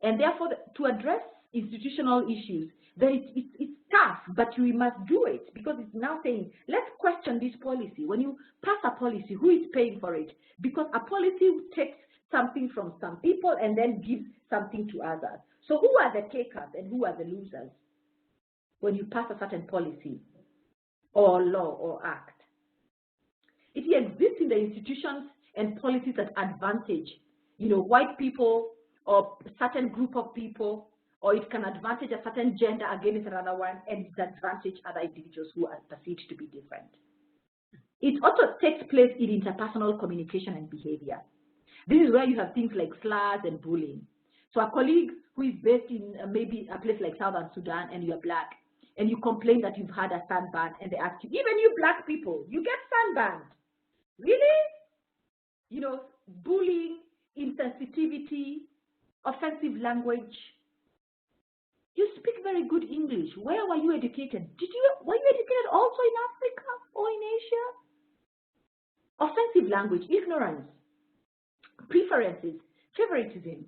And therefore, to address institutional issues, then it's tough, but you must do it because it's now saying, let's question this policy. When you pass a policy, who is paying for it? Because a policy takes something from some people and then gives something to others. So who are the takers and who are the losers when you pass a certain policy or law or act? It exists in the institutions and policies that advantage, white people or a certain group of people, or it can advantage a certain gender against another one and disadvantage other individuals who are perceived to be different. It also takes place in interpersonal communication and behavior. This is where you have things like slurs and bullying. So a colleague who is based in maybe a place like Southern Sudan and you're black, and you complain that you've had a sunburn, and they ask you, even you black people, you get sunburned. Really? Bullying, insensitivity, offensive language. You speak very good English. Where were you educated? Were you educated also in Africa or in Asia? Offensive language, ignorance, preferences, favoritism.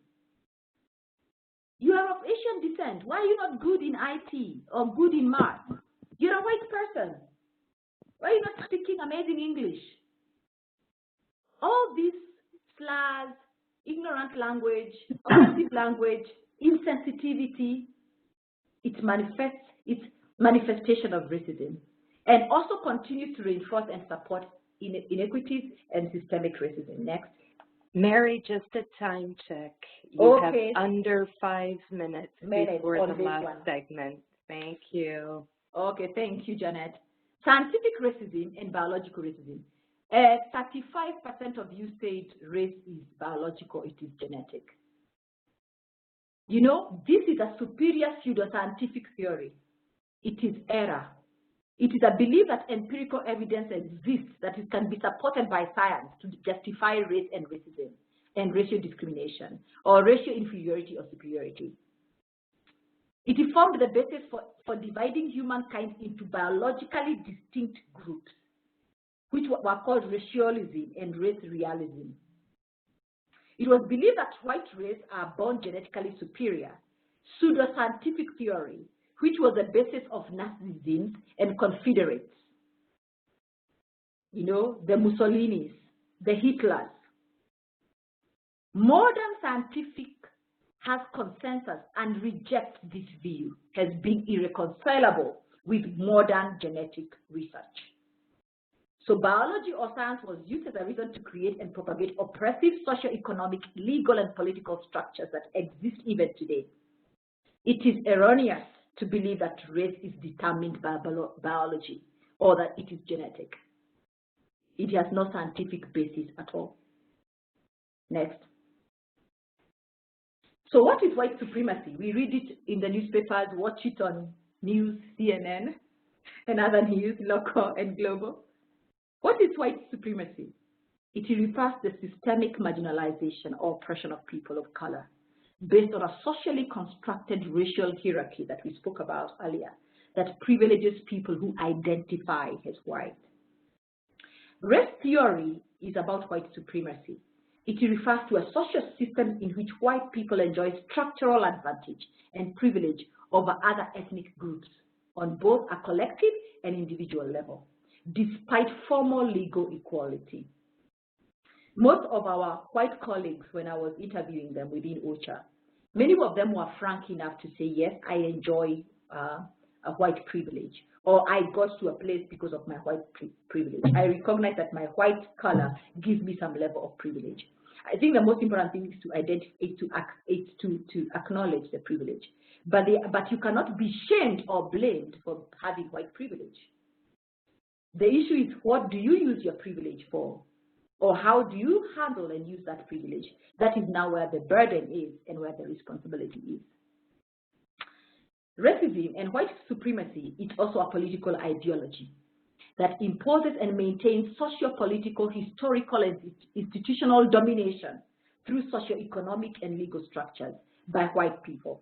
You are of Asian descent. Why are you not good in IT or good in math? You're a white person. Why are you not speaking amazing English? All these slurs, ignorant language, offensive language, insensitivity, it's manifestation of racism, and also continues to reinforce and support inequities and systemic racism. Next. Mary, just a time check. You have under 5 minutes before the last segment. Thank you. Okay, thank you, Janet. Scientific racism and biological racism. 35% of you said race is biological, it is genetic. This is a superior pseudoscientific theory. It is error. It is a belief that empirical evidence exists that it can be supported by science to justify race and racism and racial discrimination or racial inferiority or superiority. It formed the basis for dividing humankind into biologically distinct groups, which were called racialism and race realism. It was believed that white race are born genetically superior, pseudoscientific theory, which was the basis of Nazism and Confederates. The Mussolinis, the Hitlers. Modern scientific has consensus and rejects this view as being irreconcilable with modern genetic research. So biology or science was used as a reason to create and propagate oppressive socio-economic, legal, and political structures that exist even today. It is erroneous to believe that race is determined by biology or that it is genetic. It has no scientific basis at all. Next. So what is white supremacy? We read it in the newspapers, watch it on news, CNN, and other news, local and global. What is white supremacy? It refers to the systemic marginalization or oppression of people of color based on a socially constructed racial hierarchy that we spoke about earlier that privileges people who identify as white. Race theory is about white supremacy. It refers to a social system in which white people enjoy structural advantage and privilege over other ethnic groups on both a collective and individual level, despite formal legal equality. Most of our white colleagues, when I was interviewing them within OCHA, many of them were frank enough to say, yes, I enjoy a white privilege, or I got to a place because of my white privilege. I recognize that my white color gives me some level of privilege. I think the most important thing is to identify, to acknowledge the privilege. But you cannot be shamed or blamed for having white privilege. The issue is, what do you use your privilege for? Or how do you handle and use that privilege? That is now where the burden is and where the responsibility is. Racism and white supremacy is also a political ideology that imposes and maintains socio-political, historical, and institutional domination through socio-economic and legal structures by white people.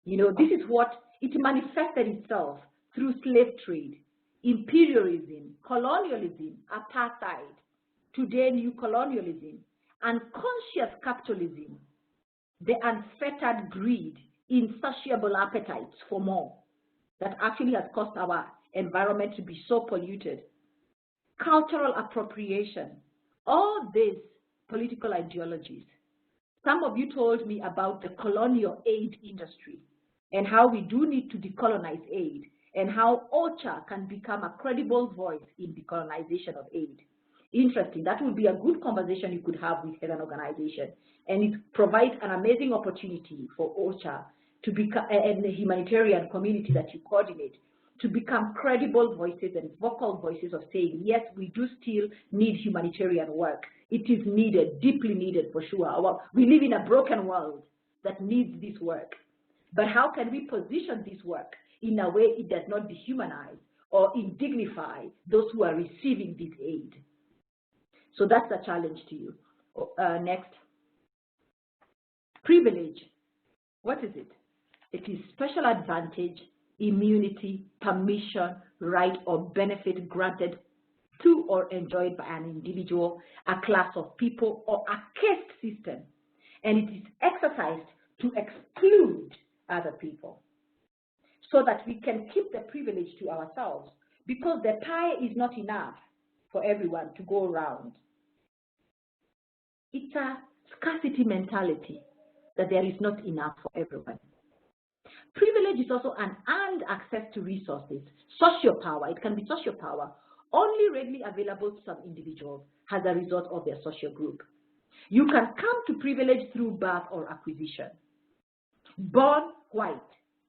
This is what it manifested itself through slave trade, imperialism, colonialism, apartheid, today new colonialism, unconscious capitalism, the unfettered greed insatiable appetites for more that actually has caused our environment to be so polluted. Cultural appropriation, all these political ideologies. Some of you told me about the colonial aid industry and how we do need to decolonize aid and how OCHA can become a credible voice in decolonization of aid. Interesting. That would be a good conversation you could have with an organization. And it provides an amazing opportunity for OCHA to become, and the humanitarian community that you coordinate, to become credible voices and vocal voices of saying, yes, we do still need humanitarian work. It is needed, deeply needed for sure. We live in a broken world that needs this work. But how can we position this work in a way it does not dehumanize or indignify those who are receiving this aid? So that's a challenge to you. Next. Privilege. What is it? It is special advantage, immunity, permission, right, or benefit granted to or enjoyed by an individual, a class of people, or a caste system. And it is exercised to exclude other people so that we can keep the privilege to ourselves, because the pie is not enough for everyone to go around. It's a scarcity mentality that there is not enough for everyone. Privilege is also an earned access to resources, social power. It can be social power, only readily available to some individuals as a result of their social group. You can come to privilege through birth or acquisition. Born white,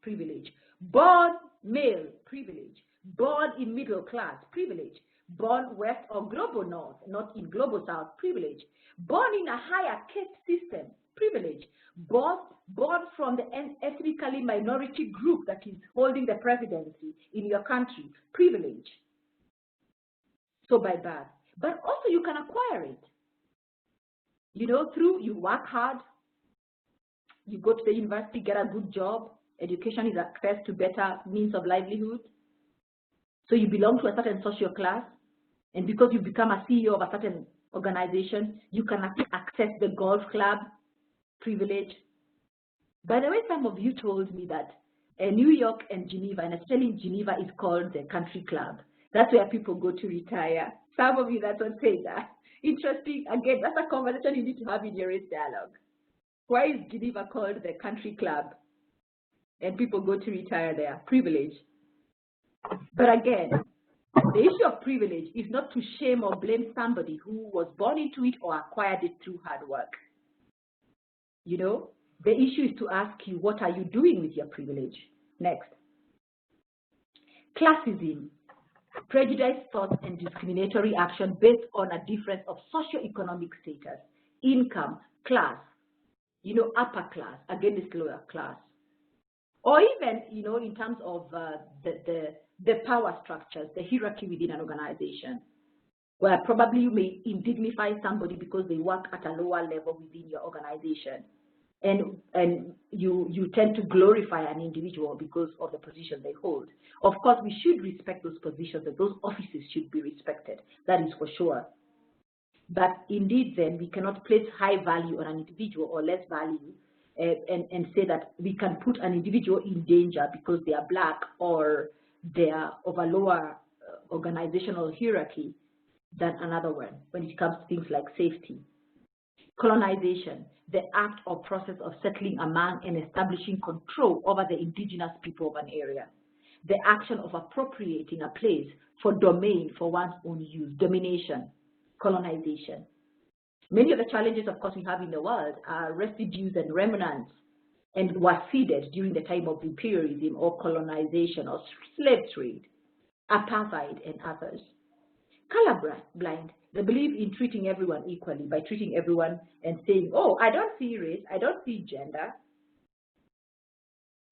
privilege. Born male, privilege. Born in middle class, privilege. Born west or global north, not in global south, privilege. Born in a higher caste system, privilege. Born from the ethnically minority group that is holding the presidency in your country, privilege. So by birth. But also you can acquire it. You know, through you work hard, you go to the university, get a good job, education is access to better means of livelihood. So you belong to a certain social class, and because you become a CEO of a certain organization, you can access the golf club, privilege. By the way, some of you told me that New York and Geneva, and especially in Geneva, is called the country club. That's where people go to retire. Some of you that don't say that. Interesting. Again, that's a conversation you need to have in your race dialogue. Why is Geneva called the country club? And people go to retire there. Privilege. But again, the issue of privilege is not to shame or blame somebody who was born into it or acquired it through hard work. You know, the issue is to ask you, what are you doing with your privilege? Next. Classism. Prejudice, thoughts, and discriminatory action based on a difference of socioeconomic status, income, class, you know, upper class against lower class. Or even, you know, in terms of the power structures, the hierarchy within an organization, where probably you may indignify somebody because they work at a lower level within your organization. And you tend to glorify an individual because of the position they hold. Of course, we should respect those positions, and those offices should be respected. That is for sure. But indeed, then, we cannot place high value on an individual or less value and say that we can put an individual in danger because they are black or they are of a lower organizational hierarchy than another one when it comes to things like safety. Colonization, the act or process of settling among and establishing control over the indigenous people of an area. The action of appropriating a place for domain for one's own use, domination, colonization. Many of the challenges, of course, we have in the world are residues and remnants and were seeded during the time of imperialism or colonization or slave trade, apartheid, and others. Colorblind, the belief in treating everyone equally by treating everyone and saying, oh, I don't see race, I don't see gender.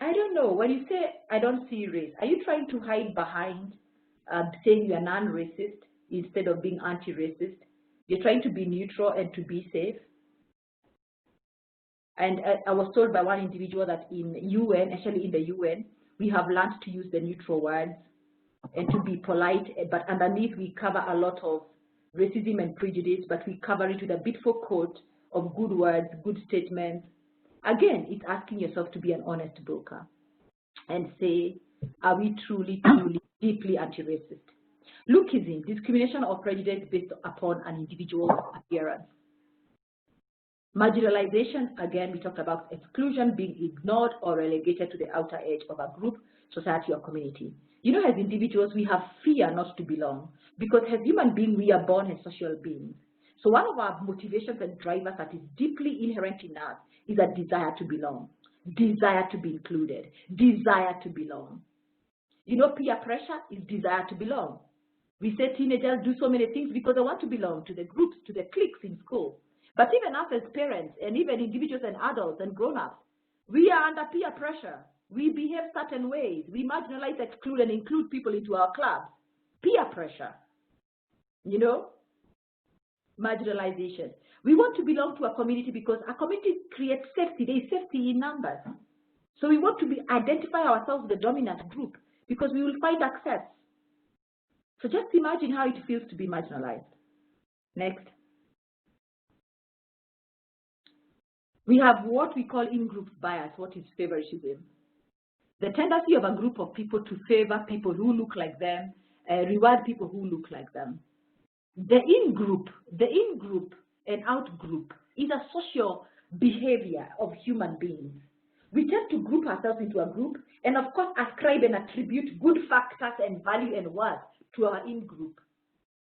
I don't know, when you say I don't see race, are you trying to hide behind saying you're non-racist instead of being anti-racist? You're trying to be neutral and to be safe? And I was told by one individual that in UN, actually in the UN, we have learned to use the neutral words and to be polite, but underneath we cover a lot of racism and prejudice, but we cover it with a beautiful coat of good words, good statements, Again, it's asking yourself to be an honest broker and say, are we truly, truly, deeply anti-racist? Lookism, discrimination or prejudice based upon an individual's appearance. Marginalization, again, we talked about exclusion, being ignored or relegated to the outer edge of a group, society, or community. You know, as individuals, we have fear not to belong, because as human beings, we are born as social beings. So one of our motivations and drivers that is deeply inherent in us is a desire to belong, desire to be included, desire to belong. You know, peer pressure is desire to belong. We say teenagers do so many things because they want to belong to the groups, to the cliques in school. But even us as parents, and even individuals and adults and grown-ups, we are under peer pressure. We behave certain ways. We marginalize, exclude, and include people into our clubs. Peer pressure, you know, marginalization. We want to belong to a community because a community creates safety. There is safety in numbers. So we want to identify ourselves with the dominant group because we will find access. So just imagine how it feels to be marginalized. Next. We have what we call in-group bias. What is favoritism? The tendency of a group of people to favor people who look like them, reward people who look like them. The in-group and out-group is a social behavior of human beings. We tend to group ourselves into a group and, of course, ascribe and attribute good factors and value and worth to our in-group.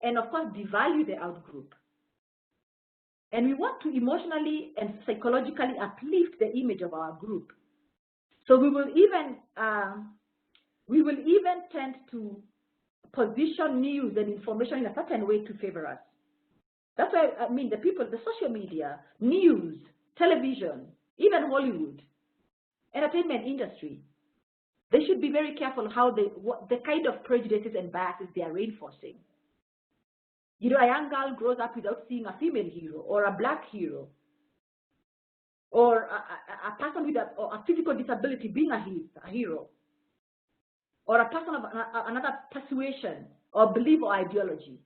And, of course, devalue the out-group. And we want to emotionally and psychologically uplift the image of our group. So we will even tend to position news and information in a certain way to favor us. That's why, I mean, the social media, news, television, even Hollywood, entertainment industry, they should be very careful how the kind of prejudices and biases they are reinforcing. You know, a young girl grows up without seeing a female hero or a black hero or a person with a physical disability being a hero or a person of another persuasion or belief or ideology.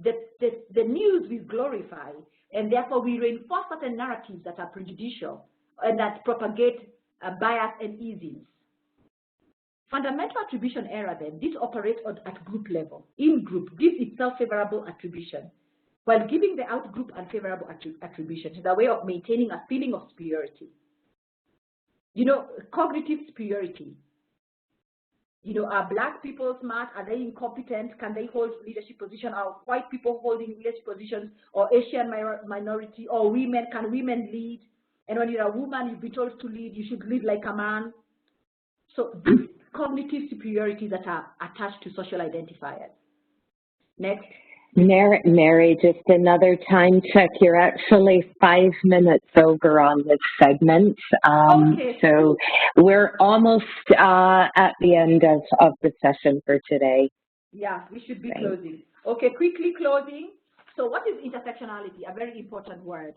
The news we glorify, and therefore we reinforce certain narratives that are prejudicial and that propagate bias and isms. Fundamental attribution error, then, this operates at group level. In-group gives itself favorable attribution, while giving the out-group unfavorable attribution is a way of maintaining a feeling of superiority. You know, cognitive superiority. You know, are black people smart? Are they incompetent? Can they hold leadership positions? Are white people holding leadership positions? Or Asian minority? Or women? Can women lead? And when you're a woman, you've been told to lead, you should lead like a man. So these cognitive superiorities that are attached to social identifiers. Next. Mary, just another time check. You're actually 5 minutes over on this segment. Okay. So we're almost at the end of the session for today. Yeah, we should be closing. Okay, quickly closing. So what is intersectionality? A very important word.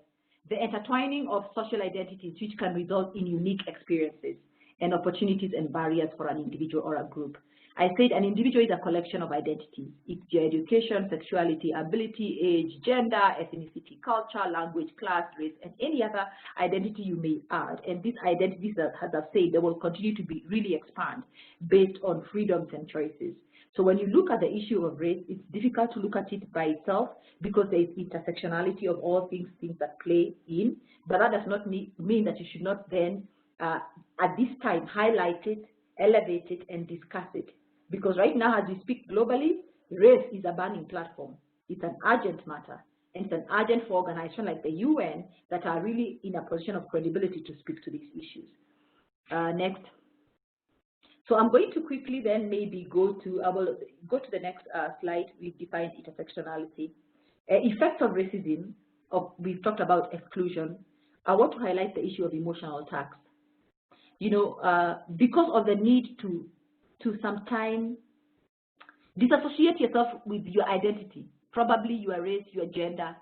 The intertwining of social identities which can result in unique experiences and opportunities and barriers for an individual or a group. I said an individual is a collection of identities. It's your education, sexuality, ability, age, gender, ethnicity, culture, language, class, race, and any other identity you may add. And these identities, as I've said, they will continue to be really expand based on freedoms and choices. So when you look at the issue of race, it's difficult to look at it by itself because there is intersectionality of all things that play in, but that does not mean that you should not then at this time, highlight it, elevate it, and discuss it. Because right now, as we speak globally, race is a burning platform. It's an urgent matter. And it's an urgent for organizations like the UN that are really in a position of credibility to speak to these issues. Next. So I'm going to quickly then maybe I will go to the next slide. We've defined intersectionality. Effects of racism, we've talked about exclusion. I want to highlight the issue of emotional attacks. You know, because of the need to sometimes disassociate yourself with your identity, probably your race, your gender,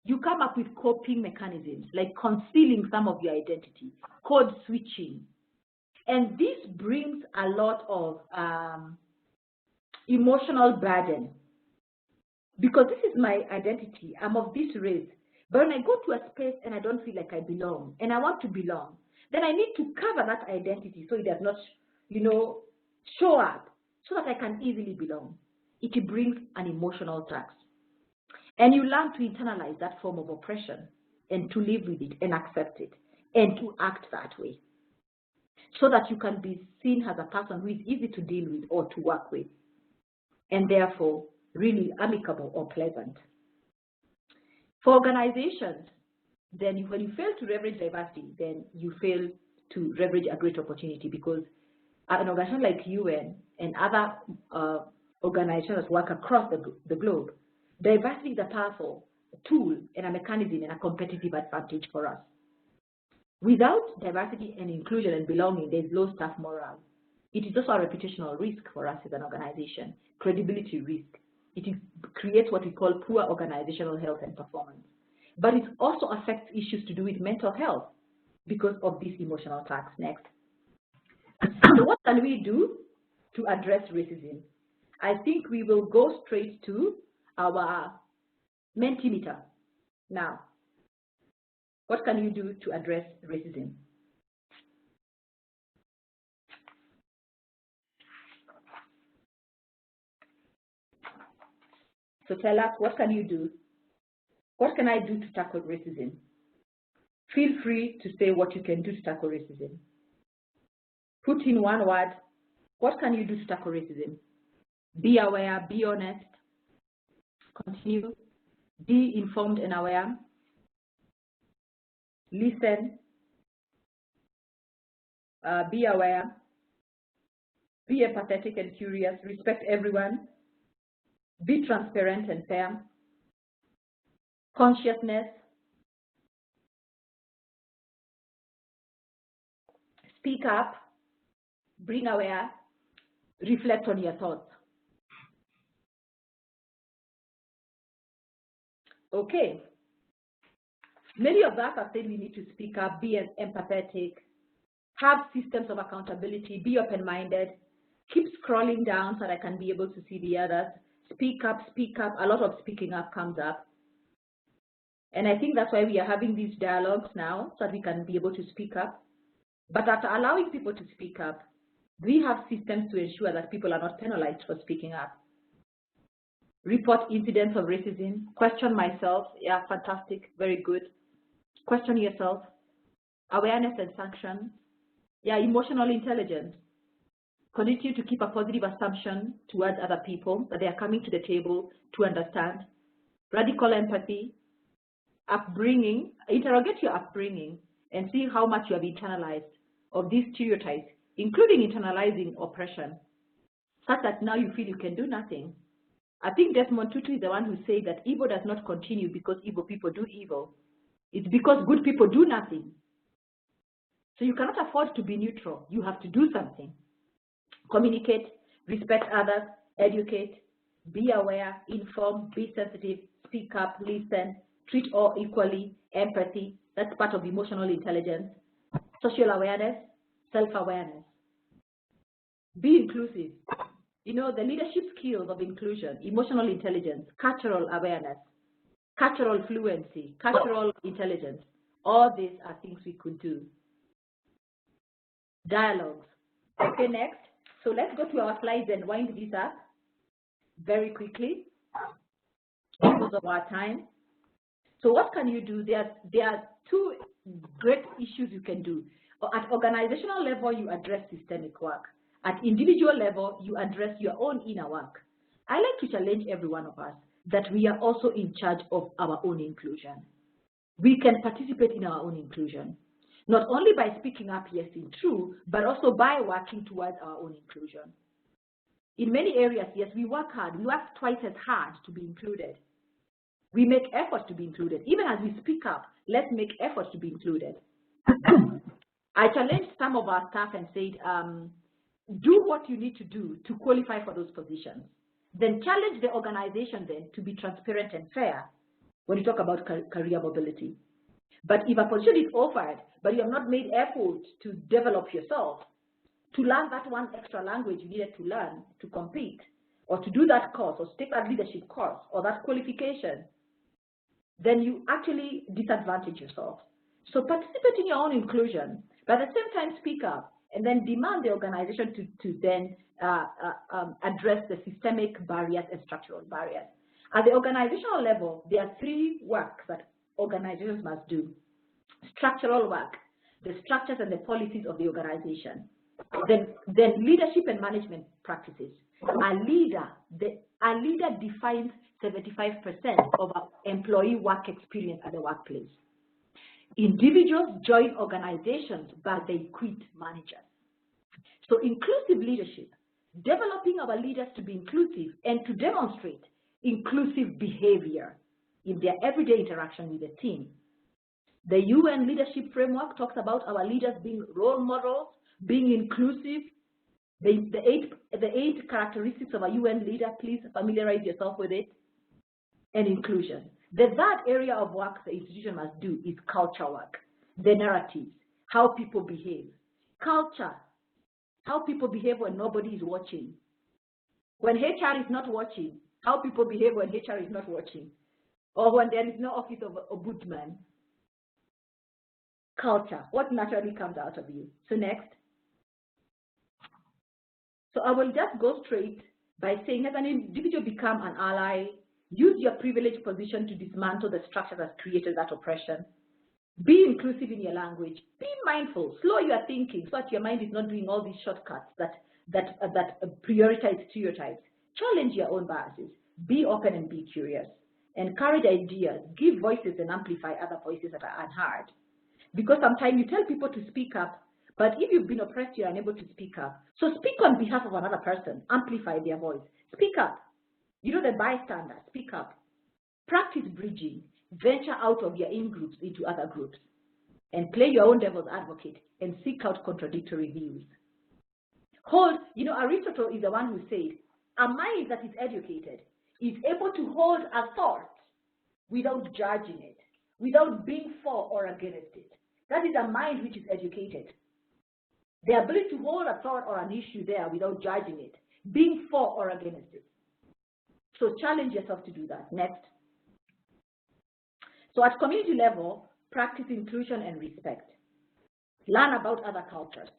you come up with coping mechanisms like concealing some of your identity, code switching. And this brings a lot of emotional burden. Because this is my identity, I'm of this race, But when I go to a space and I don't feel like I belong, and I want to belong, then I need to cover that identity so it does not, show up, so that I can easily belong. It brings an emotional tax. And you learn to internalize that form of oppression and to live with it and accept it and to act that way, so that you can be seen as a person who is easy to deal with or to work with, and therefore really amicable or pleasant. For organizations, then when you fail to leverage diversity, then you fail to leverage a great opportunity, because an organization like UN and other organizations that work across the globe, diversity is a powerful tool and a mechanism and a competitive advantage for us. Without diversity and inclusion and belonging, there's low staff morale. It is also a reputational risk for us as an organization, credibility risk. It creates what we call poor organizational health and performance. But it also affects issues to do with mental health because of this emotional tax. Next. So what can we do to address racism? I think we will go straight to our Mentimeter. Now, what can you do to address racism? So tell us, what can you do? What can I do to tackle racism? Feel free to say what you can do to tackle racism. Put in one word, what can you do to tackle racism? Be aware, be honest, continue, be informed and aware, listen, be aware, be empathetic and curious, respect everyone, be transparent and fair, consciousness, speak up, bring aware, reflect on your thoughts. Okay. Many of us have said we need to speak up, be empathetic, have systems of accountability, be open-minded, keep scrolling down so that I can be able to see the others. Speak up, speak up. A lot of speaking up comes up. And I think that's why we are having these dialogues now, so that we can be able to speak up. But after allowing people to speak up, we have systems to ensure that people are not penalized for speaking up. Report incidents of racism, question myself, yeah, fantastic, very good. Question yourself, awareness and sanction, yeah, emotional intelligence. Continue to keep a positive assumption towards other people, that they are coming to the table to understand. Radical empathy, upbringing, interrogate your upbringing and see how much you have internalized of these stereotypes, including internalizing oppression, such that now you feel you can do nothing. I think Desmond Tutu is the one who said that evil does not continue because evil people do evil. It's because good people do nothing. So you cannot afford to be neutral. You have to do something. Communicate, respect others, educate, be aware, inform, be sensitive, speak up, listen, treat all equally, empathy. That's part of emotional intelligence. Social awareness, self-awareness. Be inclusive. You know, the leadership skills of inclusion, emotional intelligence, cultural awareness, cultural fluency, cultural intelligence, all these are things we could do. Dialogues. Okay, next. So let's go to our slides and wind this up very quickly because of our time. So what can you do? There are two great issues you can do. At organizational level, you address systemic work. At individual level, you address your own inner work. I like to challenge every one of us that we are also in charge of our own inclusion. We can participate in our own inclusion, not only by speaking up, yes, in true, but also by working towards our own inclusion. In many areas, yes, we work hard. We work twice as hard to be included. We make efforts to be included. Even as we speak up, let's make efforts to be included. I challenged some of our staff and said, do what you need to do to qualify for those positions. Then challenge the organization then to be transparent and fair when you talk about career mobility. But if a position is offered, but you have not made effort to develop yourself, to learn that one extra language you needed to learn to compete, or to do that course, or to take that leadership course, or that qualification, then you actually disadvantage yourself. So participate in your own inclusion, but at the same time speak up, and then demand the organization to then address the systemic barriers and structural barriers. At the organizational level, there are 3 works that organizations must do. Structural work, the structures and the policies of the organization. Then leadership and management practices. A leader defines 75% of our employee work experience at the workplace. Individuals join organizations, but they quit managers. So inclusive leadership, developing our leaders to be inclusive and to demonstrate inclusive behavior in their everyday interaction with the team. The UN leadership framework talks about our leaders being role models, being inclusive. The eight characteristics of a UN leader, please familiarize yourself with it, and inclusion. The third area of work the institution must do is culture work, the narratives, how people behave. Culture, how people behave when nobody is watching. When HR is not watching, how people behave when HR is not watching, or when there is no office of ombudsman. Culture, what naturally comes out of you. So next. So I will just go straight by saying, as an individual, become an ally, use your privileged position to dismantle the structure that created that oppression. Be inclusive in your language. Be mindful. Slow your thinking so that your mind is not doing all these shortcuts that prioritize stereotypes. Challenge your own biases. Be open and be curious. Encourage ideas. Give voices and amplify other voices that are unheard. Because sometimes you tell people to speak up, but if you've been oppressed, you're unable to speak up. So speak on behalf of another person. Amplify their voice. Speak up. You know, the bystander, speak up. Practice bridging. Venture out of your in-groups into other groups. And play your own devil's advocate and seek out contradictory views. Aristotle is the one who said, a mind that is educated is able to hold a thought without judging it, without being for or against it. That is a mind which is educated. The ability to hold a thought or an issue there without judging it, being for or against it. So challenge yourself to do that. Next. So at community level, practice inclusion and respect. Learn about other cultures.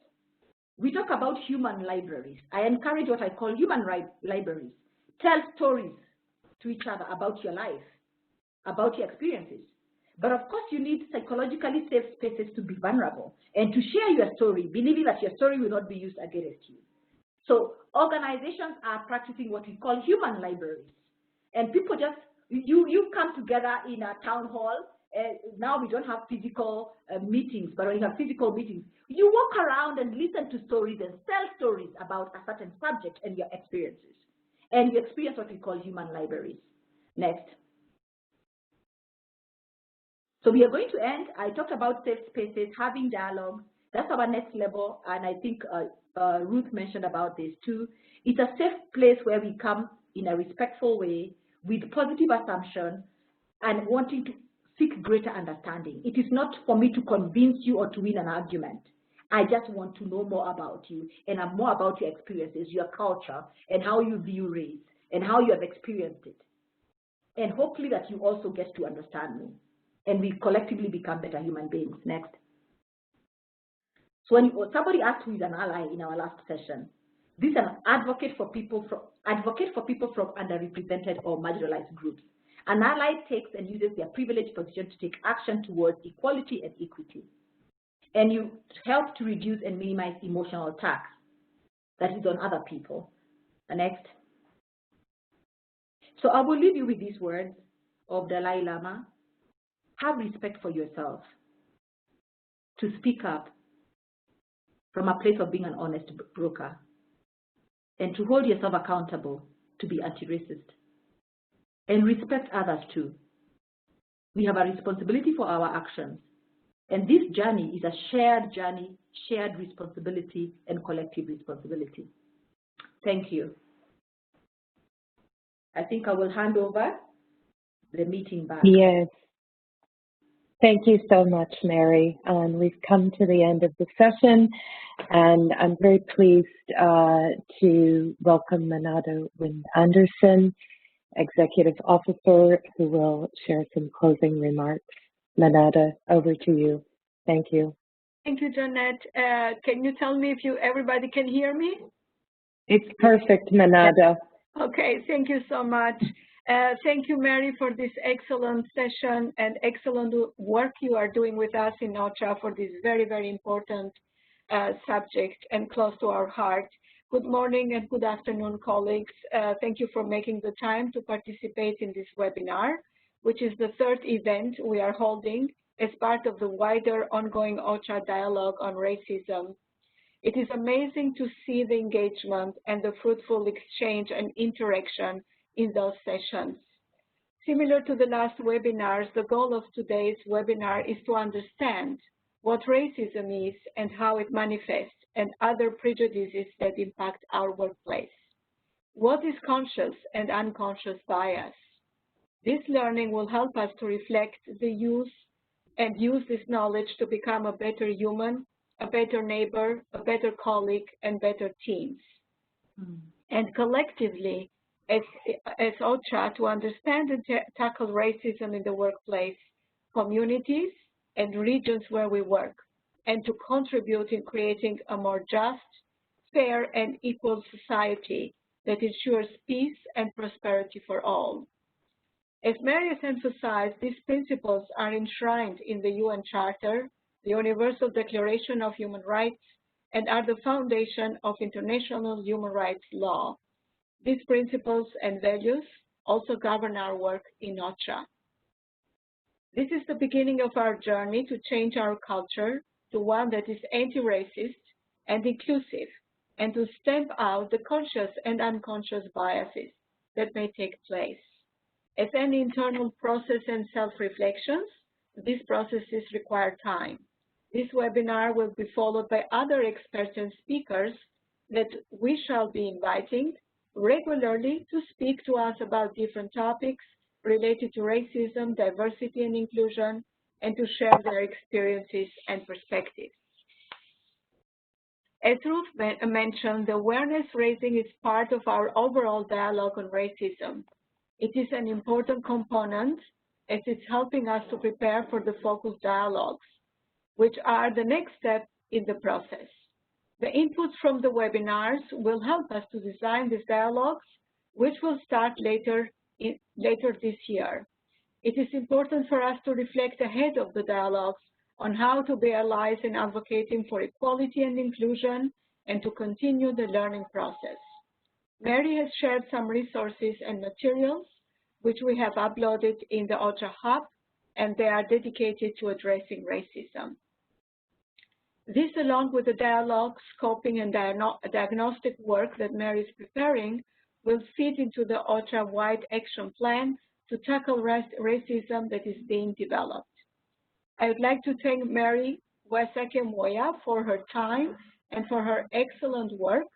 We talk about human libraries. I encourage what I call human libraries. Tell stories to each other about your life, about your experiences. But of course, you need psychologically safe spaces to be vulnerable and to share your story, believing that your story will not be used against you. So organizations are practicing what we call human libraries. And people just, you come together in a town hall. Now we don't have physical meetings, but when you have physical meetings, you walk around and listen to stories and tell stories about a certain subject and your experiences. And you experience what we call human libraries. Next. So we are going to end. I talked about safe spaces, having dialogue. That's our next level, and I think Ruth mentioned about this too. It's a safe place where we come in a respectful way with positive assumption and wanting to seek greater understanding. It is not for me to convince you or to win an argument. I just want to know more about you and more about your experiences, your culture, and how you view race, and how you have experienced it. And hopefully that you also get to understand me, and we collectively become better human beings. Next. So when somebody asked who is an ally in our last session, this is an advocate for people from underrepresented or marginalized groups. An ally takes and uses their privileged position to take action towards equality and equity. And you help to reduce and minimize emotional attacks that is on other people. Next. So I will leave you with these words of Dalai Lama. Have respect for yourself, to speak up from a place of being an honest broker, and to hold yourself accountable to be anti-racist, and respect others too. We have a responsibility for our actions, and this journey is a shared journey, shared responsibility, and collective responsibility. Thank you. I think I will hand over the meeting back. Yes. Thank you so much, Mary. We've come to the end of the session, and I'm very pleased to welcome Manado Wind Anderson. Executive Officer, who will share some closing remarks. Manada, over to you. Thank you. Thank you, Jeanette. Can you tell me if everybody can hear me? It's perfect, Manada. Okay, thank you so much. Thank you, Mary, for this excellent session and excellent work you are doing with us in OCHA for this very, very important subject and close to our heart. Good morning and good afternoon, colleagues. Thank you for making the time to participate in this webinar, which is the third event we are holding as part of the wider ongoing OCHA dialogue on racism. It is amazing to see the engagement and the fruitful exchange and interaction in those sessions. Similar to the last webinars, the goal of today's webinar is to understand what racism is and how it manifests and other prejudices that impact our workplace. What is conscious and unconscious bias? This learning will help us to reflect the use this knowledge to become a better human, a better neighbor, a better colleague, and better teams. And collectively, as OCHA, to understand and tackle racism in the workplace, communities, and regions where we work, and to contribute in creating a more just, fair, and equal society that ensures peace and prosperity for all. As Mary has emphasized, these principles are enshrined in the UN Charter, the Universal Declaration of Human Rights, and are the foundation of international human rights law. These principles and values also govern our work in OCHA. This is the beginning of our journey to change our culture to one that is anti-racist and inclusive, and to stamp out the conscious and unconscious biases that may take place. As any internal process and self-reflections, these processes require time. This webinar will be followed by other experts and speakers that we shall be inviting regularly to speak to us about different topics related to racism, diversity, and inclusion, and to share their experiences and perspectives. As Ruth mentioned, the awareness raising is part of our overall dialogue on racism. It is an important component as it's helping us to prepare for the focused dialogues, which are the next step in the process. The inputs from the webinars will help us to design these dialogues, which will start later this year. It is important for us to reflect ahead of the dialogues on how to be allies in advocating for equality and inclusion and to continue the learning process. Mary has shared some resources and materials which we have uploaded in the OCHA Hub, and they are dedicated to addressing racism. This, along with the dialogue, scoping, and diagnostic work that Mary is preparing, will feed into the OCHA-wide action plan to tackle racism that is being developed. I would like to thank Mary Wesake-Moya for her time and for her excellent work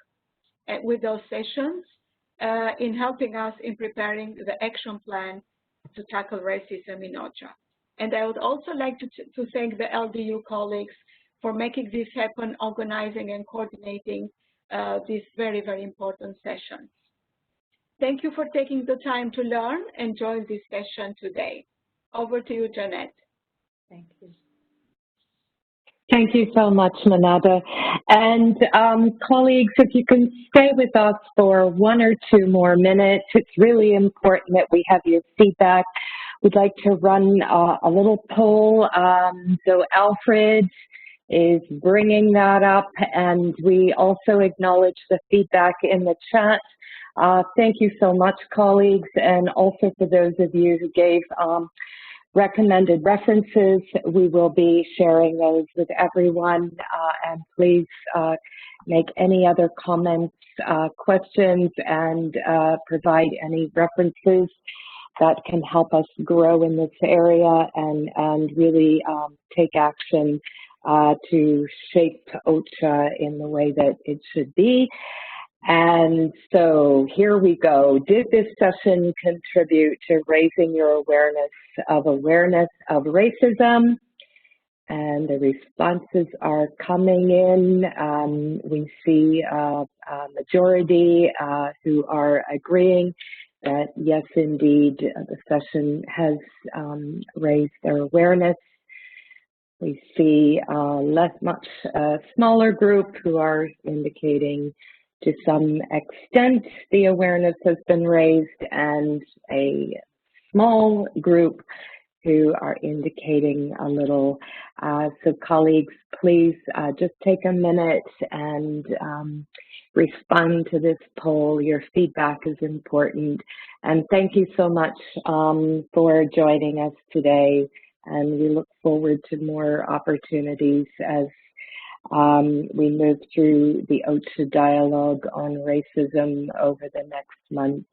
with those sessions in helping us in preparing the action plan to tackle racism in OCHA. And I would also like to thank the LDU colleagues for making this happen, organizing and coordinating these very, very important sessions. Thank you for taking the time to learn and join this session today. Over to you, Jeanette. Thank you. Thank you so much, Manada. And colleagues, if you can stay with us for 1 or 2 more minutes, it's really important that we have your feedback. We'd like to run a little poll. So Alfred is bringing that up, and we also acknowledge the feedback in the chat. Thank you so much, colleagues, and also for those of you who gave recommended references. We will be sharing those with everyone, and please make any other comments, questions, and provide any references that can help us grow in this area and really take action to shape OCHA in the way that it should be. And so here we go. Did this session contribute to raising your awareness of racism? And the responses are coming in. We see a majority who are agreeing that yes, indeed, the session has raised their awareness. We see a much smaller group who are indicating to some extent the awareness has been raised, and a small group who are indicating a little. So colleagues, please just take a minute and respond to this poll. Your feedback is important. And thank you so much for joining us today. And we look forward to more opportunities as we move through the OCHA dialogue on racism over the next month.